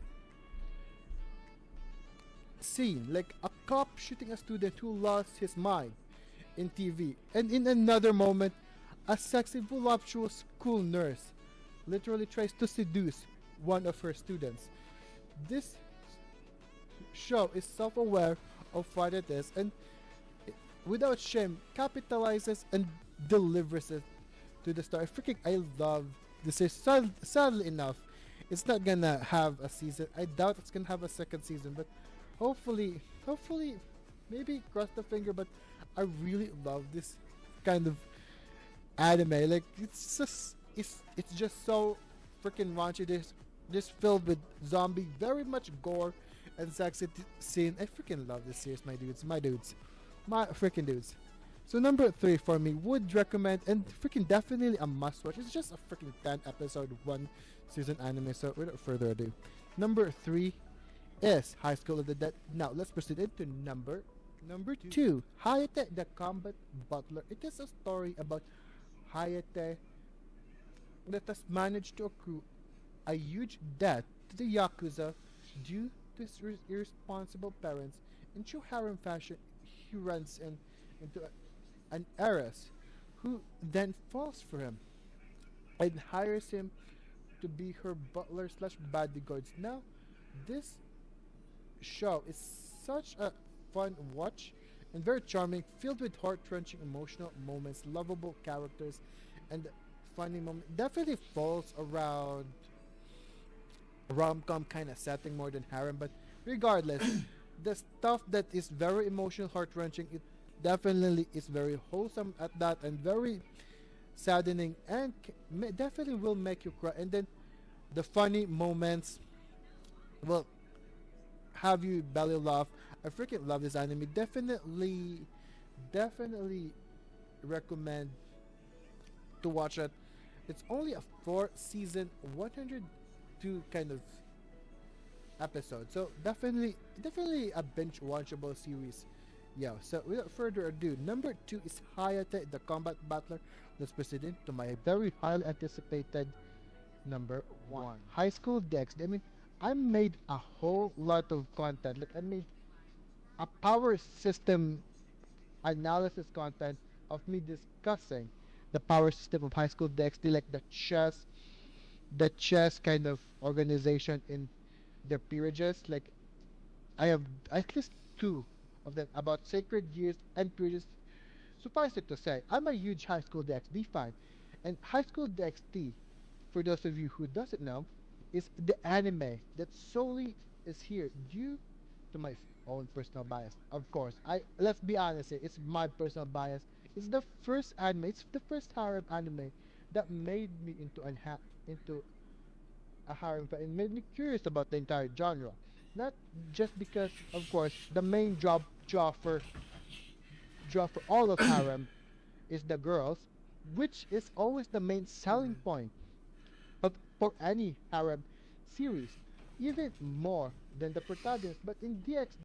scene, like a cop shooting a student who lost his mind in TV, and in another moment, a sexy, voluptuous school nurse literally tries to seduce one of her students. This show is self-aware of what it is, and without shame capitalizes and delivers it to the star. Freaking, I love this. Is sadly enough, it's not gonna have a season. I doubt it's gonna have a second season, but hopefully, maybe cross the finger. But I really love this kind of anime. Like it's just so freaking raunchy. This just filled with zombie, very much gore and sexy scene. I freaking love this series, my freaking dudes. So number 3 for me would recommend and freaking definitely a must watch. It's just a freaking 10 episode 1 season anime. So without further ado, number 3 is High School of the Dead. Now let's proceed into number 2, Hayate the Combat Butler. It is a story about Hayate that has managed to accrue a huge debt to the Yakuza due to his irresponsible parents. In true harem fashion, he runs into an heiress who then falls for him and hires him to be her butler slash bodyguards. Now, this show is such a fun watch and very charming, filled with heart-wrenching emotional moments, lovable characters, and funny moments. Definitely falls around rom-com kind of setting more than harem, but regardless, the stuff that is very emotional, heart-wrenching, it definitely is very wholesome at that and very saddening and definitely will make you cry. And then the funny moments will have you belly laugh. I freaking love this anime. Definitely recommend to watch it. It's only a 4 season, 102 kind of episode. So definitely a binge watchable series. Yeah, so without further ado, number 2 is Hayate the Combat Battler. Let's proceed into my very highly anticipated number 1, High School Dex. I mean, I made a whole lot of content. Like I made a power system analysis content of me discussing the power system of High School DxD, like the chess kind of organization in their peerages. Like I have at least 2 of them about sacred years and peerages. Suffice it to say, I'm a huge High School DxD fan, and High School DxD, for those of you who doesn't know, is the anime that solely is here due to my own personal bias. Of course, I let's be honest here, it's my personal bias. It's the first anime, it's the first harem anime that made me into a harem fan and made me curious about the entire genre. Not just because, of course, the main draw for all of harem is the girls, which is always the main selling point of for any harem series, even more than the protagonist. But in DX